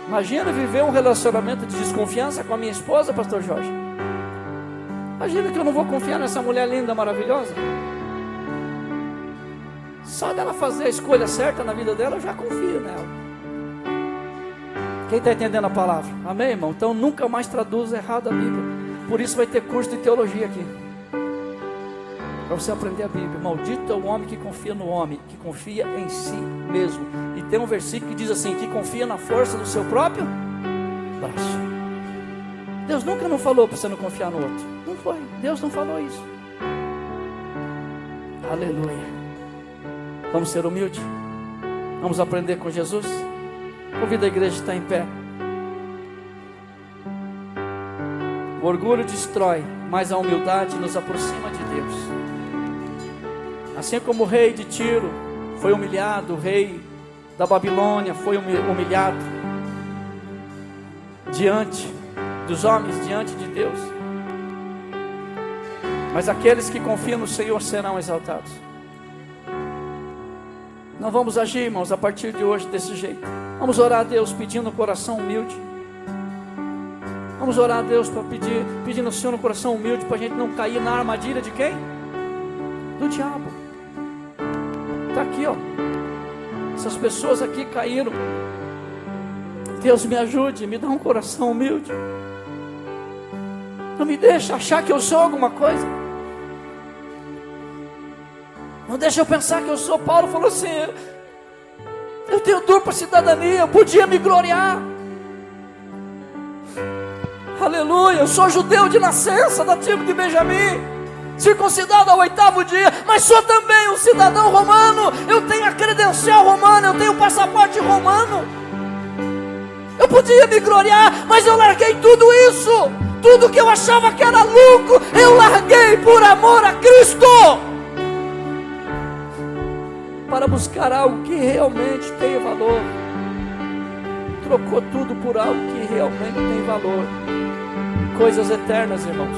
Imagina viver um relacionamento de desconfiança com a minha esposa, pastor Jorge. Imagina que eu não vou confiar nessa mulher linda, maravilhosa. Só dela fazer a escolha certa na vida dela, eu já confio nela. Quem está entendendo a palavra? Amém, irmão? Então nunca mais traduz errado a Bíblia. Por isso vai ter curso de teologia aqui, para você aprender a Bíblia. Maldito é o homem que confia no homem, que confia em si mesmo. E tem um versículo que diz assim, que confia na força do seu próprio braço. Deus nunca não falou para você não confiar no outro. Não foi, Deus não falou isso. Aleluia. Vamos ser humildes, vamos aprender com Jesus. Convido a igreja a estar em pé. O orgulho destrói, mas a humildade nos aproxima de Deus. Assim como o rei de Tiro foi humilhado, o rei da Babilônia foi humilhado diante dos homens, diante de Deus. Mas aqueles que confiam no Senhor serão exaltados. Não vamos agir, irmãos, a partir de hoje desse jeito. Vamos orar a Deus pedindo um coração humilde. Vamos orar a Deus para pedindo ao Senhor um coração humilde, para a gente não cair na armadilha de quem? Do diabo. Está aqui, ó. Essas pessoas aqui caíram. Deus me ajude, me dá um coração humilde. Não me deixa achar que eu sou alguma coisa. Não deixa eu pensar que eu sou. Paulo falou assim, eu tenho dupla cidadania, eu podia me gloriar. Aleluia, eu sou judeu de nascença, da tribo de Benjamim, circuncidado ao 8º dia, mas sou também um cidadão romano. Eu tenho a credencial romana, eu tenho o passaporte romano. Eu podia me gloriar, mas eu larguei tudo isso. Tudo que eu achava que era lucro, eu larguei por amor a Cristo, para buscar algo que realmente tem valor. Trocou tudo por algo que realmente tem valor. Coisas eternas, irmãos.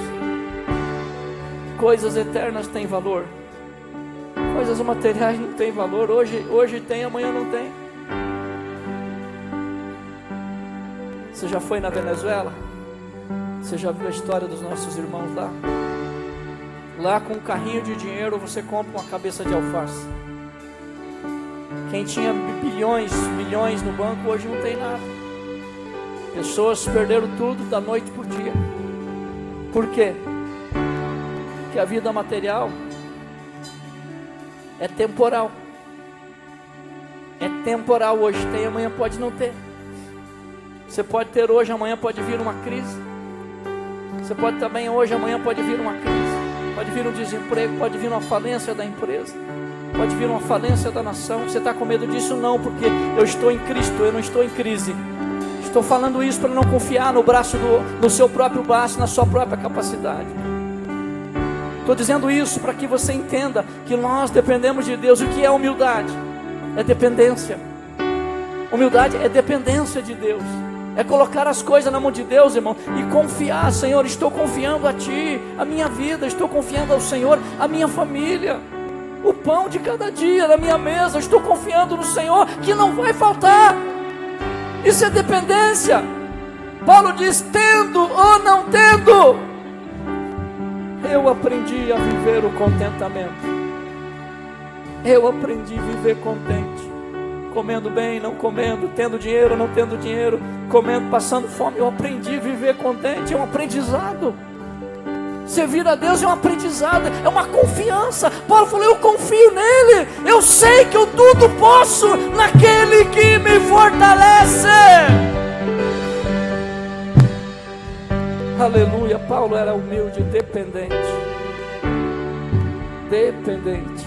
Coisas eternas têm valor. Coisas materiais não têm valor. Hoje tem, amanhã não tem. Você já foi na Venezuela? Você já viu a história dos nossos irmãos lá? Lá com um carrinho de dinheiro você compra uma cabeça de alface. Quem tinha bilhões, milhões no banco hoje não tem nada. Pessoas perderam tudo da noite por dia. Por quê? Porque a vida material é temporal. É temporal, hoje tem, amanhã pode não ter. Você pode ter hoje, amanhã pode vir uma crise. Você pode também hoje, amanhã pode vir uma crise. Pode vir um desemprego, pode vir uma falência da empresa, pode vir uma falência da nação. Você está com medo disso? Não, porque eu estou em Cristo, eu não estou em crise. Estou falando isso para não confiar no seu próprio braço, na sua própria capacidade. Estou dizendo isso para que você entenda que nós dependemos de Deus. O que é humildade? É dependência. Humildade é dependência de Deus. É colocar as coisas na mão de Deus, irmão, e confiar. Senhor, estou confiando a Ti a minha vida, estou confiando ao Senhor a minha família, o pão de cada dia na minha mesa. Estou confiando no Senhor que não vai faltar. Isso é dependência. Paulo diz, tendo ou não tendo, eu aprendi a viver o contentamento. Eu aprendi a viver contente, comendo bem, não comendo, tendo dinheiro, não tendo dinheiro, comendo, passando fome. Eu aprendi a viver contente. É um aprendizado. Servir a Deus é um aprendizado, é uma confiança. Paulo falou, eu confio nele, eu sei que eu tudo posso naquele que me fortalece. Aleluia. Paulo era humilde, dependente.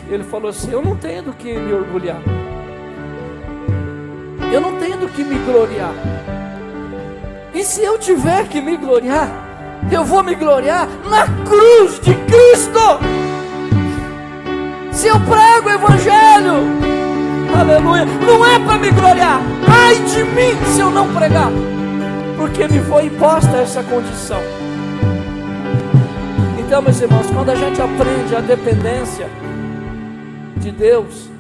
Ele falou assim, eu não tenho do que me orgulhar, eu não tenho do que me gloriar. E se eu tiver que me gloriar, eu vou me gloriar na cruz de Cristo. Se eu prego o Evangelho, aleluia, não é para me gloriar. Ai de mim se eu não pregar, porque me foi imposta essa condição. Então, meus irmãos, quando a gente aprende a dependência de Deus,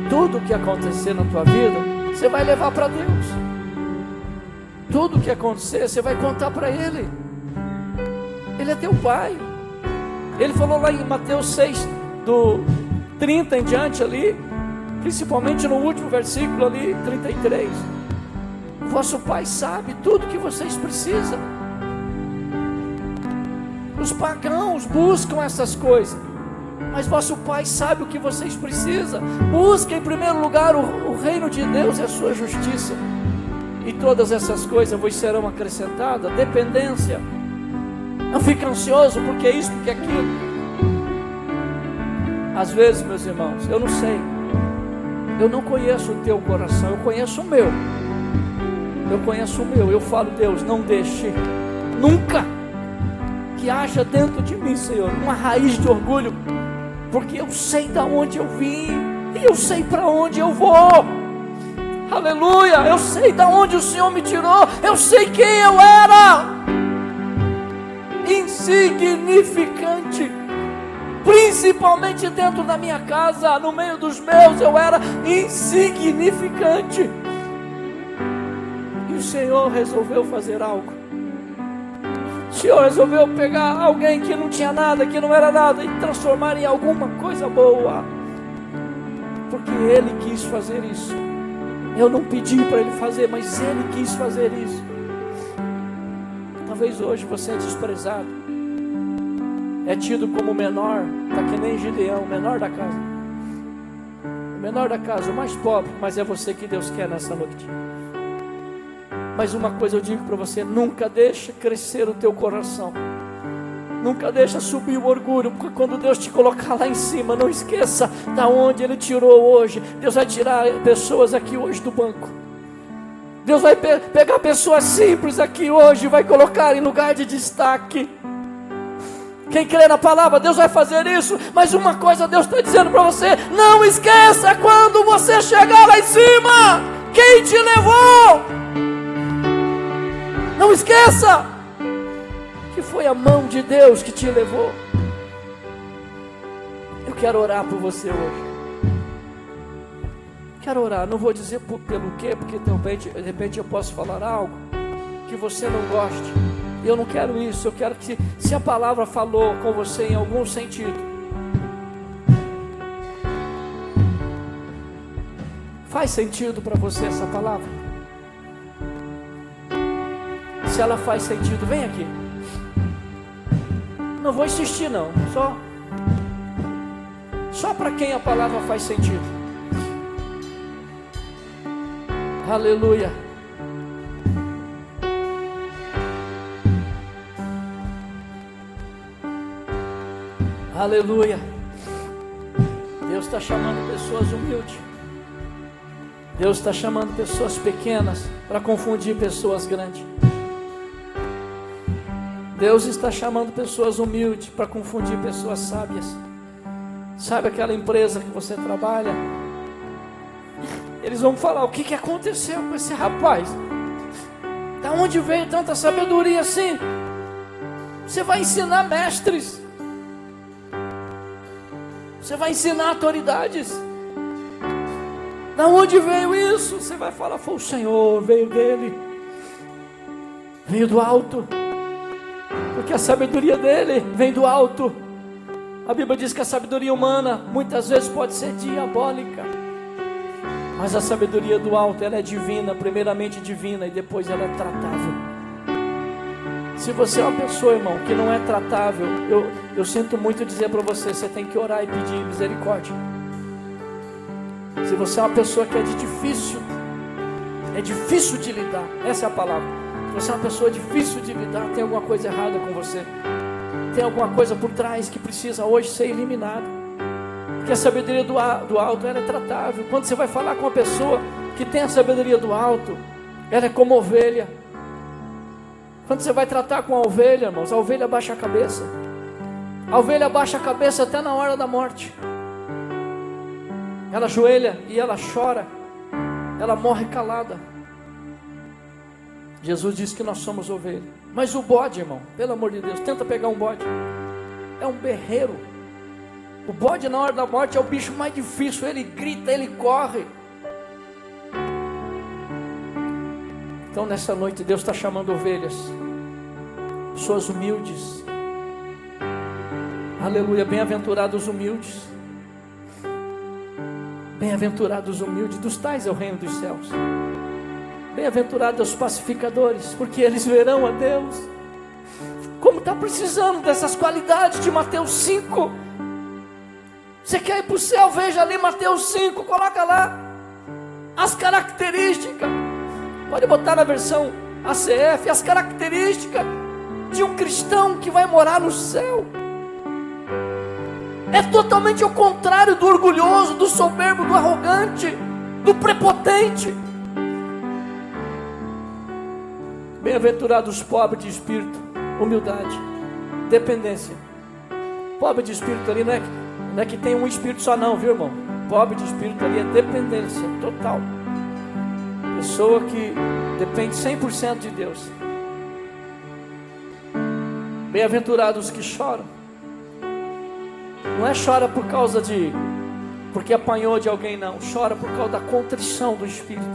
tudo que acontecer na tua vida, você vai levar para Deus. Tudo que acontecer, você vai contar para Ele. Ele é teu Pai. Ele falou lá em Mateus 6, do 30 em diante ali, principalmente no último versículo ali, 33. Vosso Pai sabe tudo que vocês precisam. Os pagãos buscam essas coisas, mas vosso Pai sabe o que vocês precisam. Busquem em primeiro lugar o reino de Deus e a sua justiça, e todas essas coisas vos serão acrescentadas. Dependência. Não fique ansioso porque é isso, porque é aquilo. Às vezes, meus irmãos, eu não sei, eu não conheço o teu coração, eu conheço o meu. Eu falo: Deus, não deixe nunca que haja dentro de mim, Senhor, uma raiz de orgulho, porque eu sei de onde eu vim e eu sei para onde eu vou. Aleluia, eu sei de onde o Senhor me tirou, eu sei quem eu era. Insignificante, principalmente dentro da minha casa, no meio dos meus, eu era insignificante. E o Senhor resolveu fazer algo. O Senhor resolveu pegar alguém que não tinha nada, que não era nada, e transformar em alguma coisa boa, porque Ele quis fazer isso. Eu não pedi para Ele fazer, mas Ele quis fazer isso. Talvez hoje você é desprezado, é tido como o menor, está que nem Gideão, o menor da casa. O menor da casa, o mais pobre, mas é você que Deus quer nessa noite. Mas uma coisa eu digo para você: nunca deixa crescer o teu coração, nunca deixa subir o orgulho, porque quando Deus te colocar lá em cima, não esqueça da onde Ele tirou hoje. Deus vai tirar pessoas aqui hoje do banco. Deus vai pegar pessoas simples aqui hoje e vai colocar em lugar de destaque. Quem crê na palavra, Deus vai fazer isso. Mas uma coisa Deus está dizendo para você: não esqueça, quando você chegar lá em cima, quem te levou. Não esqueça que foi a mão de Deus que te levou. Eu quero orar por você hoje. Quero orar, não vou dizer pelo quê, porque de repente eu posso falar algo que você não goste. Eu não quero isso. Eu quero que, se a palavra falou com você em algum sentido, faz sentido para você essa palavra? Se ela faz sentido, vem aqui. Não vou insistir não, só para quem a palavra faz sentido. Aleluia. Aleluia. Deus está chamando pessoas humildes. Deus está chamando pessoas pequenas para confundir pessoas grandes. Deus está chamando pessoas humildes para confundir pessoas sábias. Sabe aquela empresa que você trabalha? Eles vão falar: o que aconteceu com esse rapaz? Da onde veio tanta sabedoria assim? Você vai ensinar mestres, você vai ensinar autoridades. Da onde veio isso? Você vai falar: foi o Senhor, veio dele, veio do alto. Porque a sabedoria dele vem do alto. A Bíblia diz que a sabedoria humana muitas vezes pode ser diabólica, mas a sabedoria do alto, ela é divina, primeiramente divina, e depois ela é tratável. Se você é uma pessoa, irmão, que não é tratável, eu sinto muito dizer para você: você tem que orar e pedir misericórdia. Se você é uma pessoa que é difícil de lidar, essa é a palavra. Se você é uma pessoa difícil de lidar, tem alguma coisa errada com você. Tem alguma coisa por trás que precisa hoje ser eliminada. Porque a sabedoria do alto, ela é tratável. Quando você vai falar com uma pessoa que tem a sabedoria do alto, ela é como ovelha. Quando você vai tratar com a ovelha, irmãos, a ovelha baixa a cabeça. A ovelha baixa a cabeça até na hora da morte. Ela ajoelha e ela chora. Ela morre calada. Jesus disse que nós somos ovelha. Mas o bode, irmão, pelo amor de Deus, tenta pegar um bode. É um berreiro. O bode na hora da morte é o bicho mais difícil. Ele grita, ele corre. Então nessa noite Deus está chamando ovelhas, pessoas humildes. Aleluia, bem-aventurados os humildes. Bem-aventurados os humildes, dos tais é o reino dos céus. Bem-aventurados os pacificadores, porque eles verão a Deus. Como está precisando dessas qualidades de Mateus 5. Você quer ir para o céu? Veja ali Mateus 5, coloca lá as características. Pode botar na versão ACF, as características de um cristão que vai morar no céu. É totalmente ao contrário do orgulhoso, do soberbo, do arrogante, do prepotente. Bem-aventurados os pobres de espírito, humildade, dependência. Pobre de espírito ali não é que tem um espírito só não, viu, irmão? Pobre de espírito ali é dependência total. Pessoa que depende 100% de Deus. Bem-aventurados os que choram. Não é chora por causa porque apanhou de alguém, não. Chora por causa da contrição do espírito,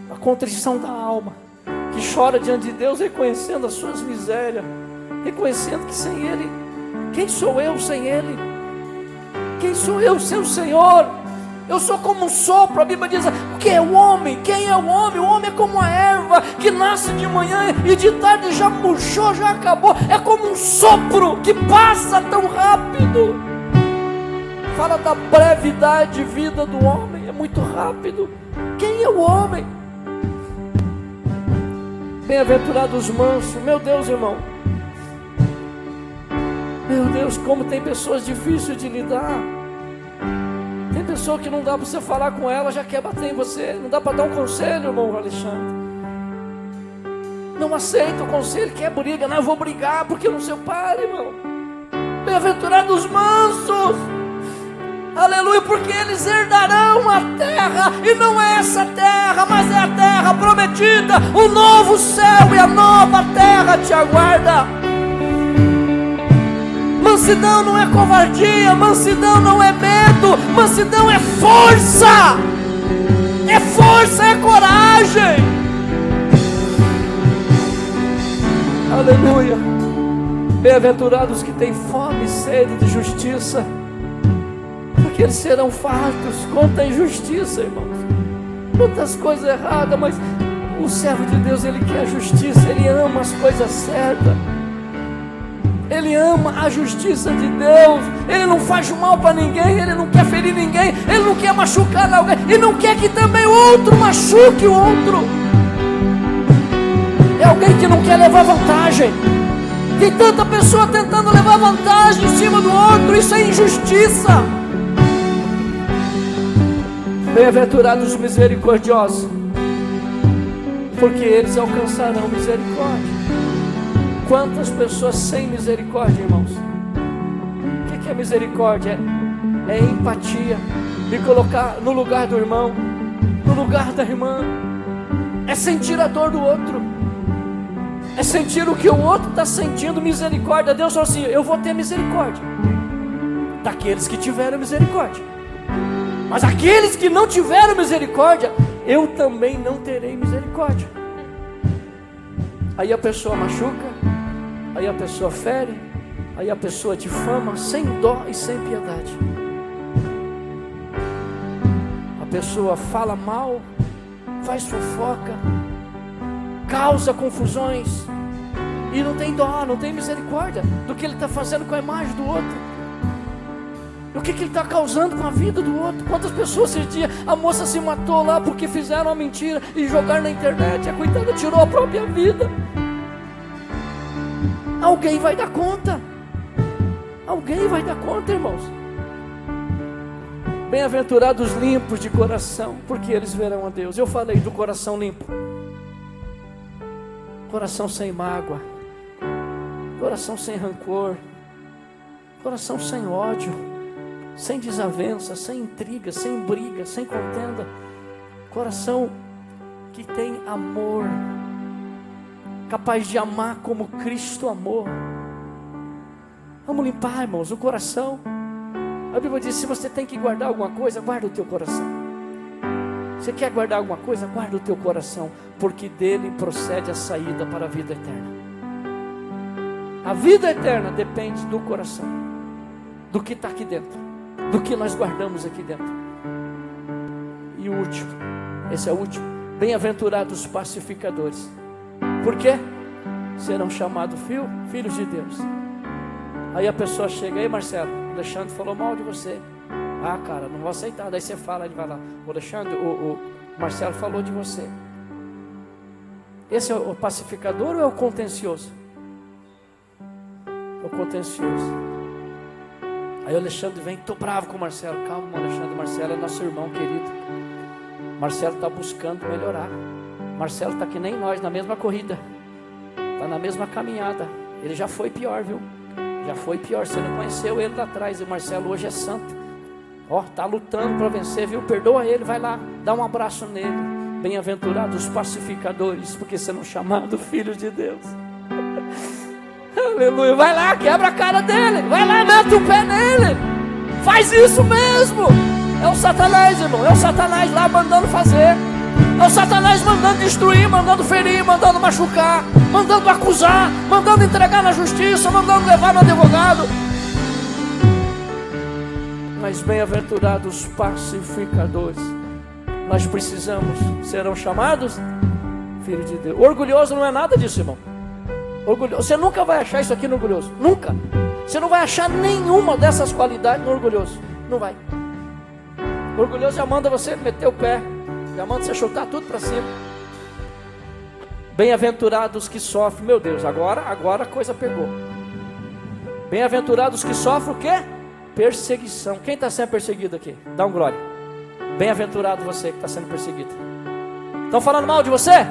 da contrição da alma, que chora diante de Deus, reconhecendo as suas misérias, reconhecendo que sem Ele, quem sou eu sem Ele? Quem sou eu sem o Senhor? Eu sou como um sopro. A Bíblia diz: o que é o homem? Quem é o homem? O homem é como a erva que nasce de manhã e de tarde já murchou, já acabou. É como um sopro que passa tão rápido. Fala da brevidade de vida do homem, é muito rápido. Quem é o homem? Bem-aventurados os mansos. Meu Deus, irmão, meu Deus, como tem pessoas difíceis de lidar. Tem pessoa que não dá para você falar com ela, já quer bater em você. Não dá para dar um conselho, irmão Alexandre. Não aceita o conselho, quer briga. Não, eu vou brigar porque eu não sei o pai, irmão. Bem-aventurados os mansos. Aleluia, porque eles herdarão a terra. E não é essa terra, mas é a terra prometida. O novo céu e a nova terra te aguarda. Mansidão não é covardia, mansidão não é medo, mansidão é força. É força, é coragem. Aleluia. Bem-aventurados que têm fome e sede de justiça, porque eles serão fartos. Quanta injustiça, irmãos, quantas coisas erradas, mas o servo de Deus, ele quer a justiça, ele ama as coisas certas, ele ama a justiça de Deus. Ele não faz mal para ninguém, ele não quer ferir ninguém, ele não quer machucar alguém, e não quer que também o outro machuque o outro. É alguém que não quer levar vantagem. Tem tanta pessoa tentando levar vantagem em cima do outro, isso é injustiça. Bem-aventurados os misericordiosos, porque eles alcançarão misericórdia. Quantas pessoas sem misericórdia, irmãos? O que é misericórdia? É empatia, me colocar no lugar do irmão, no lugar da irmã. É sentir a dor do outro, é sentir o que o outro está sentindo. Misericórdia. Deus falou assim: eu vou ter misericórdia daqueles que tiveram misericórdia, mas aqueles que não tiveram misericórdia, eu também não terei misericórdia. Aí a pessoa machuca, aí a pessoa fere, aí a pessoa difama sem dó e sem piedade. A pessoa fala mal, faz fofoca, causa confusões e não tem dó, não tem misericórdia do que ele está fazendo com a imagem do outro, do que ele está causando com a vida do outro. Quantas pessoas esses dias, a moça se matou lá porque fizeram uma mentira e jogaram na internet, a coitada tirou a própria vida. Alguém vai dar conta, alguém vai dar conta, irmãos. Bem-aventurados os limpos de coração, porque eles verão a Deus. Eu falei do coração limpo, coração sem mágoa, coração sem rancor, coração sem ódio, sem desavença, sem intriga, sem briga, sem contenda. Coração que tem amor, capaz de amar como Cristo amou. Vamos limpar, irmãos, o coração. A Bíblia diz: se você tem que guardar alguma coisa, guarda o teu coração. Você quer guardar alguma coisa, guarda o teu coração, porque dele procede a saída para a vida eterna. A vida eterna depende do coração, do que está aqui dentro, do que nós guardamos aqui dentro. E o último, esse é o último: bem-aventurados os pacificadores. Por quê? serão chamados filhos de Deus. Aí a pessoa chega, aí Marcelo, o Alexandre falou mal de você. Ah, cara, não vou aceitar. Daí você fala, ele vai lá, o Alexandre, o Marcelo falou de você. Esse é o pacificador ou é o contencioso? É o contencioso. Aí o Alexandre vem, tô bravo com o Marcelo. Calma, Alexandre, Marcelo é nosso irmão querido. Marcelo está buscando melhorar. Marcelo está que nem nós, na mesma corrida, está na mesma caminhada. Ele já foi pior, viu? Já foi pior, você não conheceu ele lá atrás. E o Marcelo hoje é santo. Está lutando para vencer, viu? Perdoa ele, vai lá, dá um abraço nele. Bem-aventurados os pacificadores, porque serão chamados filhos de Deus. Aleluia, vai lá, quebra a cara dele. Vai lá, mete o pé nele. Faz isso mesmo. É o Satanás, irmão, é o Satanás lá mandando fazer. É o Satanás mandando destruir, mandando ferir, mandando machucar, mandando acusar, mandando entregar na justiça, mandando levar no advogado. Mas bem-aventurados os pacificadores. Nós precisamos, serão chamados filhos de Deus. Orgulhoso não é nada disso, irmão. Orgulhoso, você nunca vai achar isso aqui no orgulhoso. Nunca. Você não vai achar nenhuma dessas qualidades no orgulhoso. Não vai. O orgulhoso já manda você meter o pé, já manda você chutar tudo para cima. Bem-aventurados que sofrem. Meu Deus, agora a coisa pegou. Bem-aventurados que sofrem o quê? Perseguição. Quem está sendo perseguido aqui? Dá um glória. Bem-aventurado você que está sendo perseguido. Estão falando mal de você?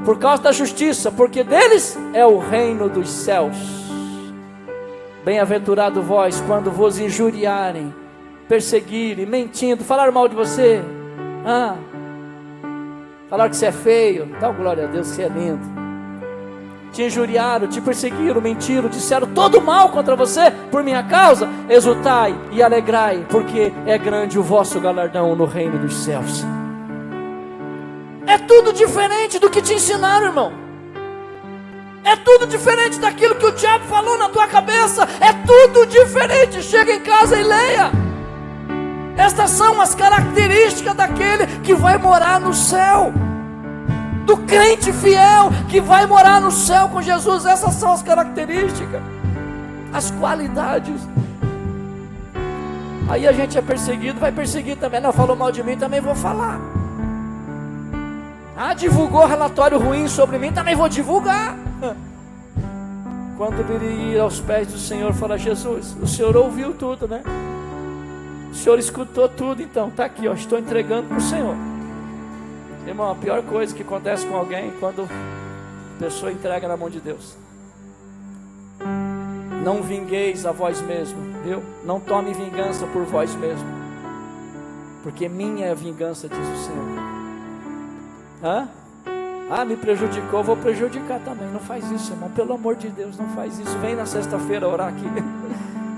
Por causa da justiça, porque deles é o reino dos céus. Bem-aventurado vós quando vos injuriarem, perseguirem, mentindo, falar mal de você. Falar que você é feio. Dá glória a Deus que você é lindo. Te injuriaram, te perseguiram, mentiram, disseram todo mal contra você por minha causa. Exultai e alegrai, porque é grande o vosso galardão no reino dos céus. É tudo diferente do que te ensinaram, irmão. É tudo diferente daquilo que o diabo falou na tua cabeça. É tudo diferente. Chega em casa e leia. Estas são as características daquele que vai morar no céu, do crente fiel que vai morar no céu com Jesus. Essas são as características, as qualidades. Aí a gente é perseguido, vai perseguir também. Não, falou mal de mim, também vou falar. Divulgou relatório ruim sobre mim, também vou divulgar. Quando ele ir aos pés do Senhor, fala: Jesus, o Senhor ouviu tudo, né? O Senhor escutou tudo, então está aqui, ó, estou entregando para o Senhor. Irmão, a pior coisa que acontece com alguém é quando a pessoa entrega na mão de Deus. Não vingueis a vós mesmo, viu? Não tome vingança por vós mesmo, porque minha é a vingança, diz o Senhor. Me prejudicou, vou prejudicar também. Não faz isso, irmão, pelo amor de Deus, não faz isso. Vem na sexta-feira orar aqui.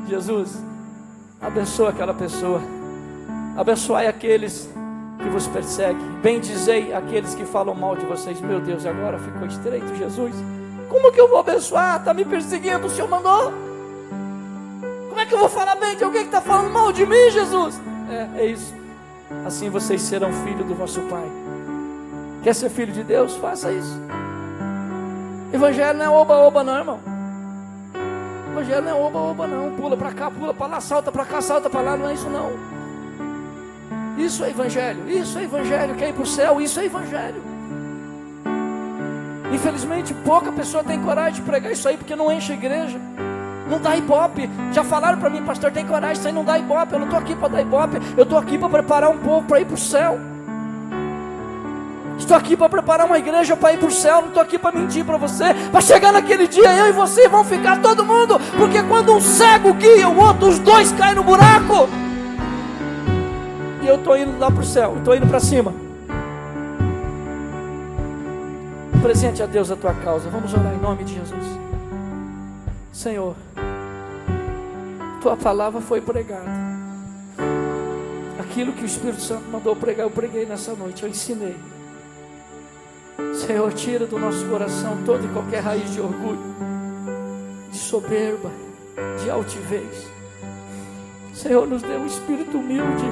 Jesus, abençoa aquela pessoa, abençoai aqueles que vos perseguem, bendizei aqueles que falam mal de vocês. Meu Deus, agora ficou estreito, Jesus. Como que eu vou abençoar? Está me perseguindo, o Senhor mandou. Como é que eu vou falar bem de alguém que está falando mal de mim, Jesus? É isso. Assim vocês serão filhos do vosso Pai. Quer ser filho de Deus? Faça isso. Evangelho não é oba-oba não, irmão. Evangelho não é oba-oba não. Pula para cá, pula para lá, salta para cá, salta para lá. Não é isso não. Isso é evangelho. Isso é evangelho. Quer ir para o céu? Isso é evangelho. Infelizmente pouca pessoa tem coragem de pregar isso aí, porque não enche a igreja. Não dá ibope. Já falaram para mim: pastor, tem coragem, isso aí não dá ibope. Eu não estou aqui para dar ibope. Eu estou aqui para preparar um povo para ir para o céu. Estou aqui para preparar uma igreja para ir para o céu. Não estou aqui para mentir para você. Para chegar naquele dia, eu e você vão ficar todo mundo. Porque quando um cego guia o outro, os dois caem no buraco. E eu estou indo lá para o céu, estou indo para cima. Presente a Deus a tua causa. Vamos orar em nome de Jesus. Senhor, tua palavra foi pregada. Aquilo que o Espírito Santo mandou pregar, eu preguei nessa noite, eu ensinei. Senhor, tira do nosso coração toda e qualquer raiz de orgulho, de soberba, de altivez. Senhor, nos dê um espírito humilde,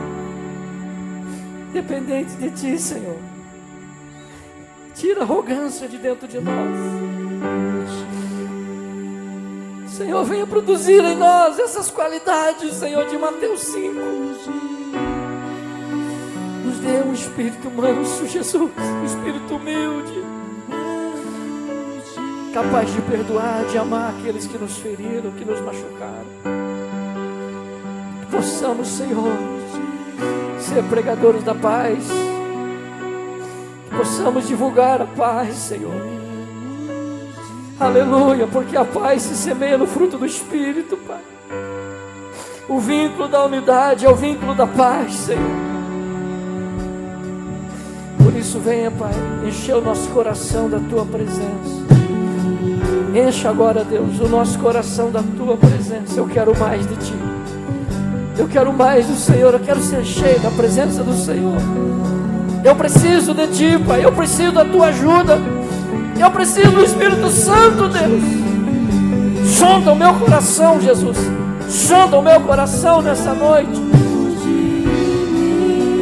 dependente de Ti, Senhor. Tira a arrogância de dentro de nós. Senhor, venha produzir em nós essas qualidades, Senhor, de Mateus 5. Nos dê um espírito manso, Jesus, um espírito humilde, capaz de perdoar, de amar aqueles que nos feriram, que nos machucaram. Que possamos, Senhor, ser pregadores da paz. Que possamos divulgar a paz, Senhor. Aleluia, porque a paz se semeia no fruto do Espírito, Pai. O vínculo da unidade é o vínculo da paz, Senhor. Por isso venha, Pai, encher o nosso coração da Tua presença. Encha agora, Deus, o nosso coração da Tua presença. Eu quero mais de Ti. Eu quero mais do Senhor. Eu quero ser cheio da presença do Senhor. Eu preciso de Ti, Pai. Eu preciso da Tua ajuda. Eu preciso do Espírito Santo, Deus. Sonda o meu coração, Jesus. Sonda o meu coração nessa noite.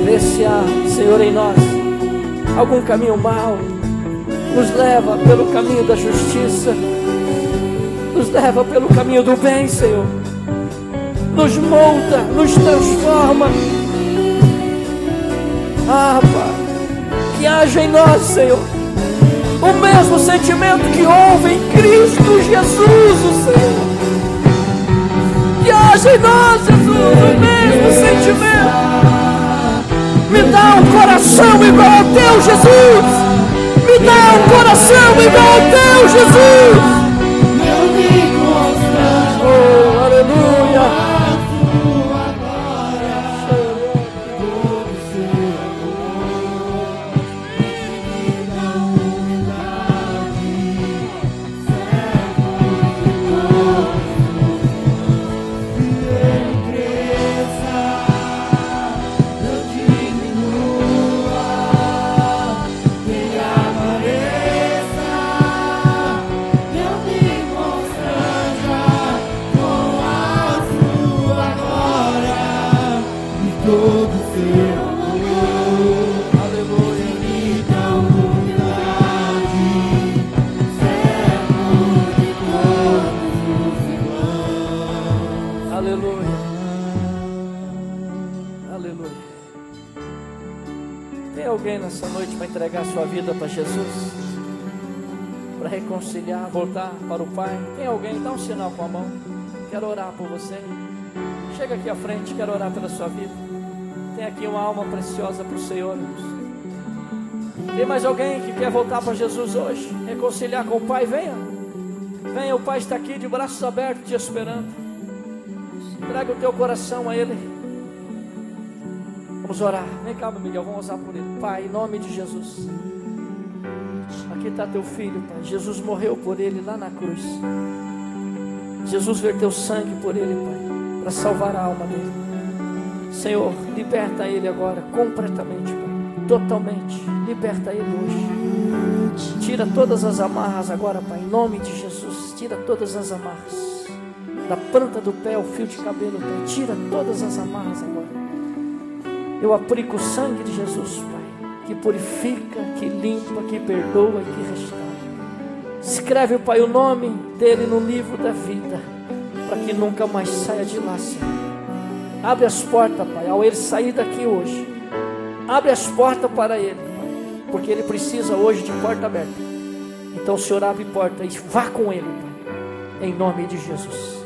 Vê se há, Senhor, em nós algum caminho mau. Nos leva pelo caminho da justiça. Nos leva pelo caminho do bem, Senhor. Nos molda, nos transforma. Ah, Pai, que haja em nós, Senhor, o mesmo sentimento que houve em Cristo Jesus, o Senhor. Que haja em nós, Jesus, o mesmo sentimento. Me dá um coração igual ao Teu, Jesus. Me dá um coração igual ao Teu, Jesus. Oh, aleluia. Nessa noite para entregar sua vida para Jesus, para reconciliar, voltar para o Pai. Tem alguém? Dá um sinal com a mão. Quero orar por você. Chega aqui à frente, quero orar pela sua vida. Tem aqui uma alma preciosa para o Senhor. Tem mais alguém que quer voltar para Jesus hoje, reconciliar com o Pai? Venha, venha, o Pai está aqui de braços abertos te esperando. Entrega o teu coração a Ele. Vamos orar. Vem cá, meu Miguel, vamos orar por ele. Pai, em nome de Jesus, aqui está teu filho, Pai. Jesus morreu por ele lá na cruz. Jesus verteu sangue por ele, Pai, para salvar a alma dele. Senhor, liberta ele agora completamente, Pai, totalmente. Liberta ele hoje. Tira todas as amarras agora, Pai, em nome de Jesus. Tira todas as amarras da planta do pé ao fio de cabelo, Pai. Tira todas as amarras agora. Eu aplico o sangue de Jesus, Pai, que purifica, que limpa, que perdoa e que restaura. Escreve, Pai, o nome dele no livro da vida, para que nunca mais saia de lá, Senhor. Abre as portas, Pai, ao ele sair daqui hoje. Abre as portas para ele, Pai, porque ele precisa hoje de porta aberta. Então o Senhor abre porta e vá com ele, Pai, em nome de Jesus.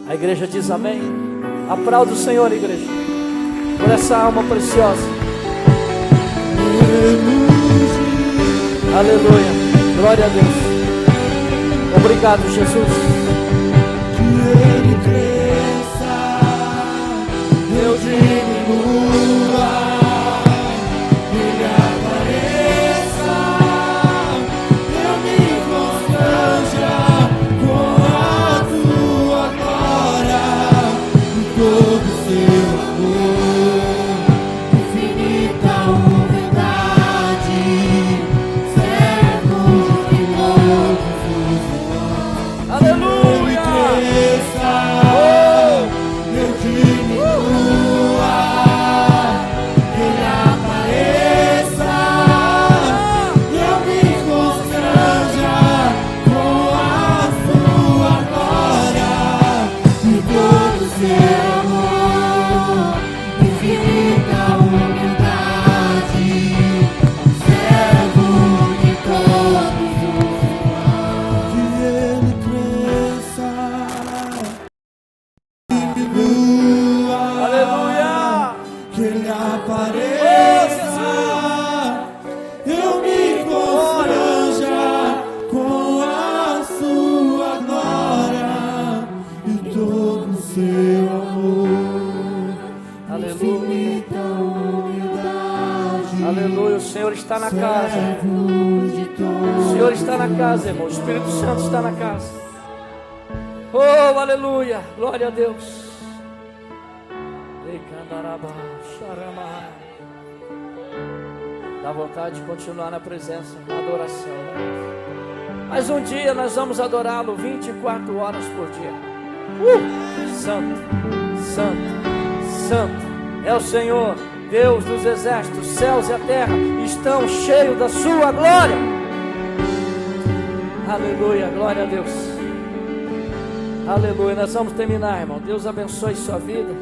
A igreja diz amém. Aplauda o Senhor, igreja, por essa alma preciosa. Aleluia. Glória a Deus. Obrigado, Jesus. Que Ele cresça, eu diminua, Ele apareça, eu me constranja com a tua glória e todo o seu amor, infinita humildade, servo de todos os irmãos. Aleluia! Cresça, eu diminua, Aleluia, o Senhor está na casa. O Senhor está na casa, irmão. O Espírito Santo está na casa. Oh, aleluia, glória a Deus. Dá vontade de continuar na presença, na adoração. Mas um dia nós vamos adorá-lo 24 horas por dia. Santo, Santo, Santo é o Senhor, Deus dos exércitos. Os céus e a terra estão cheios da sua glória. Aleluia, glória a Deus. Aleluia, nós vamos terminar, irmão. Deus abençoe sua vida.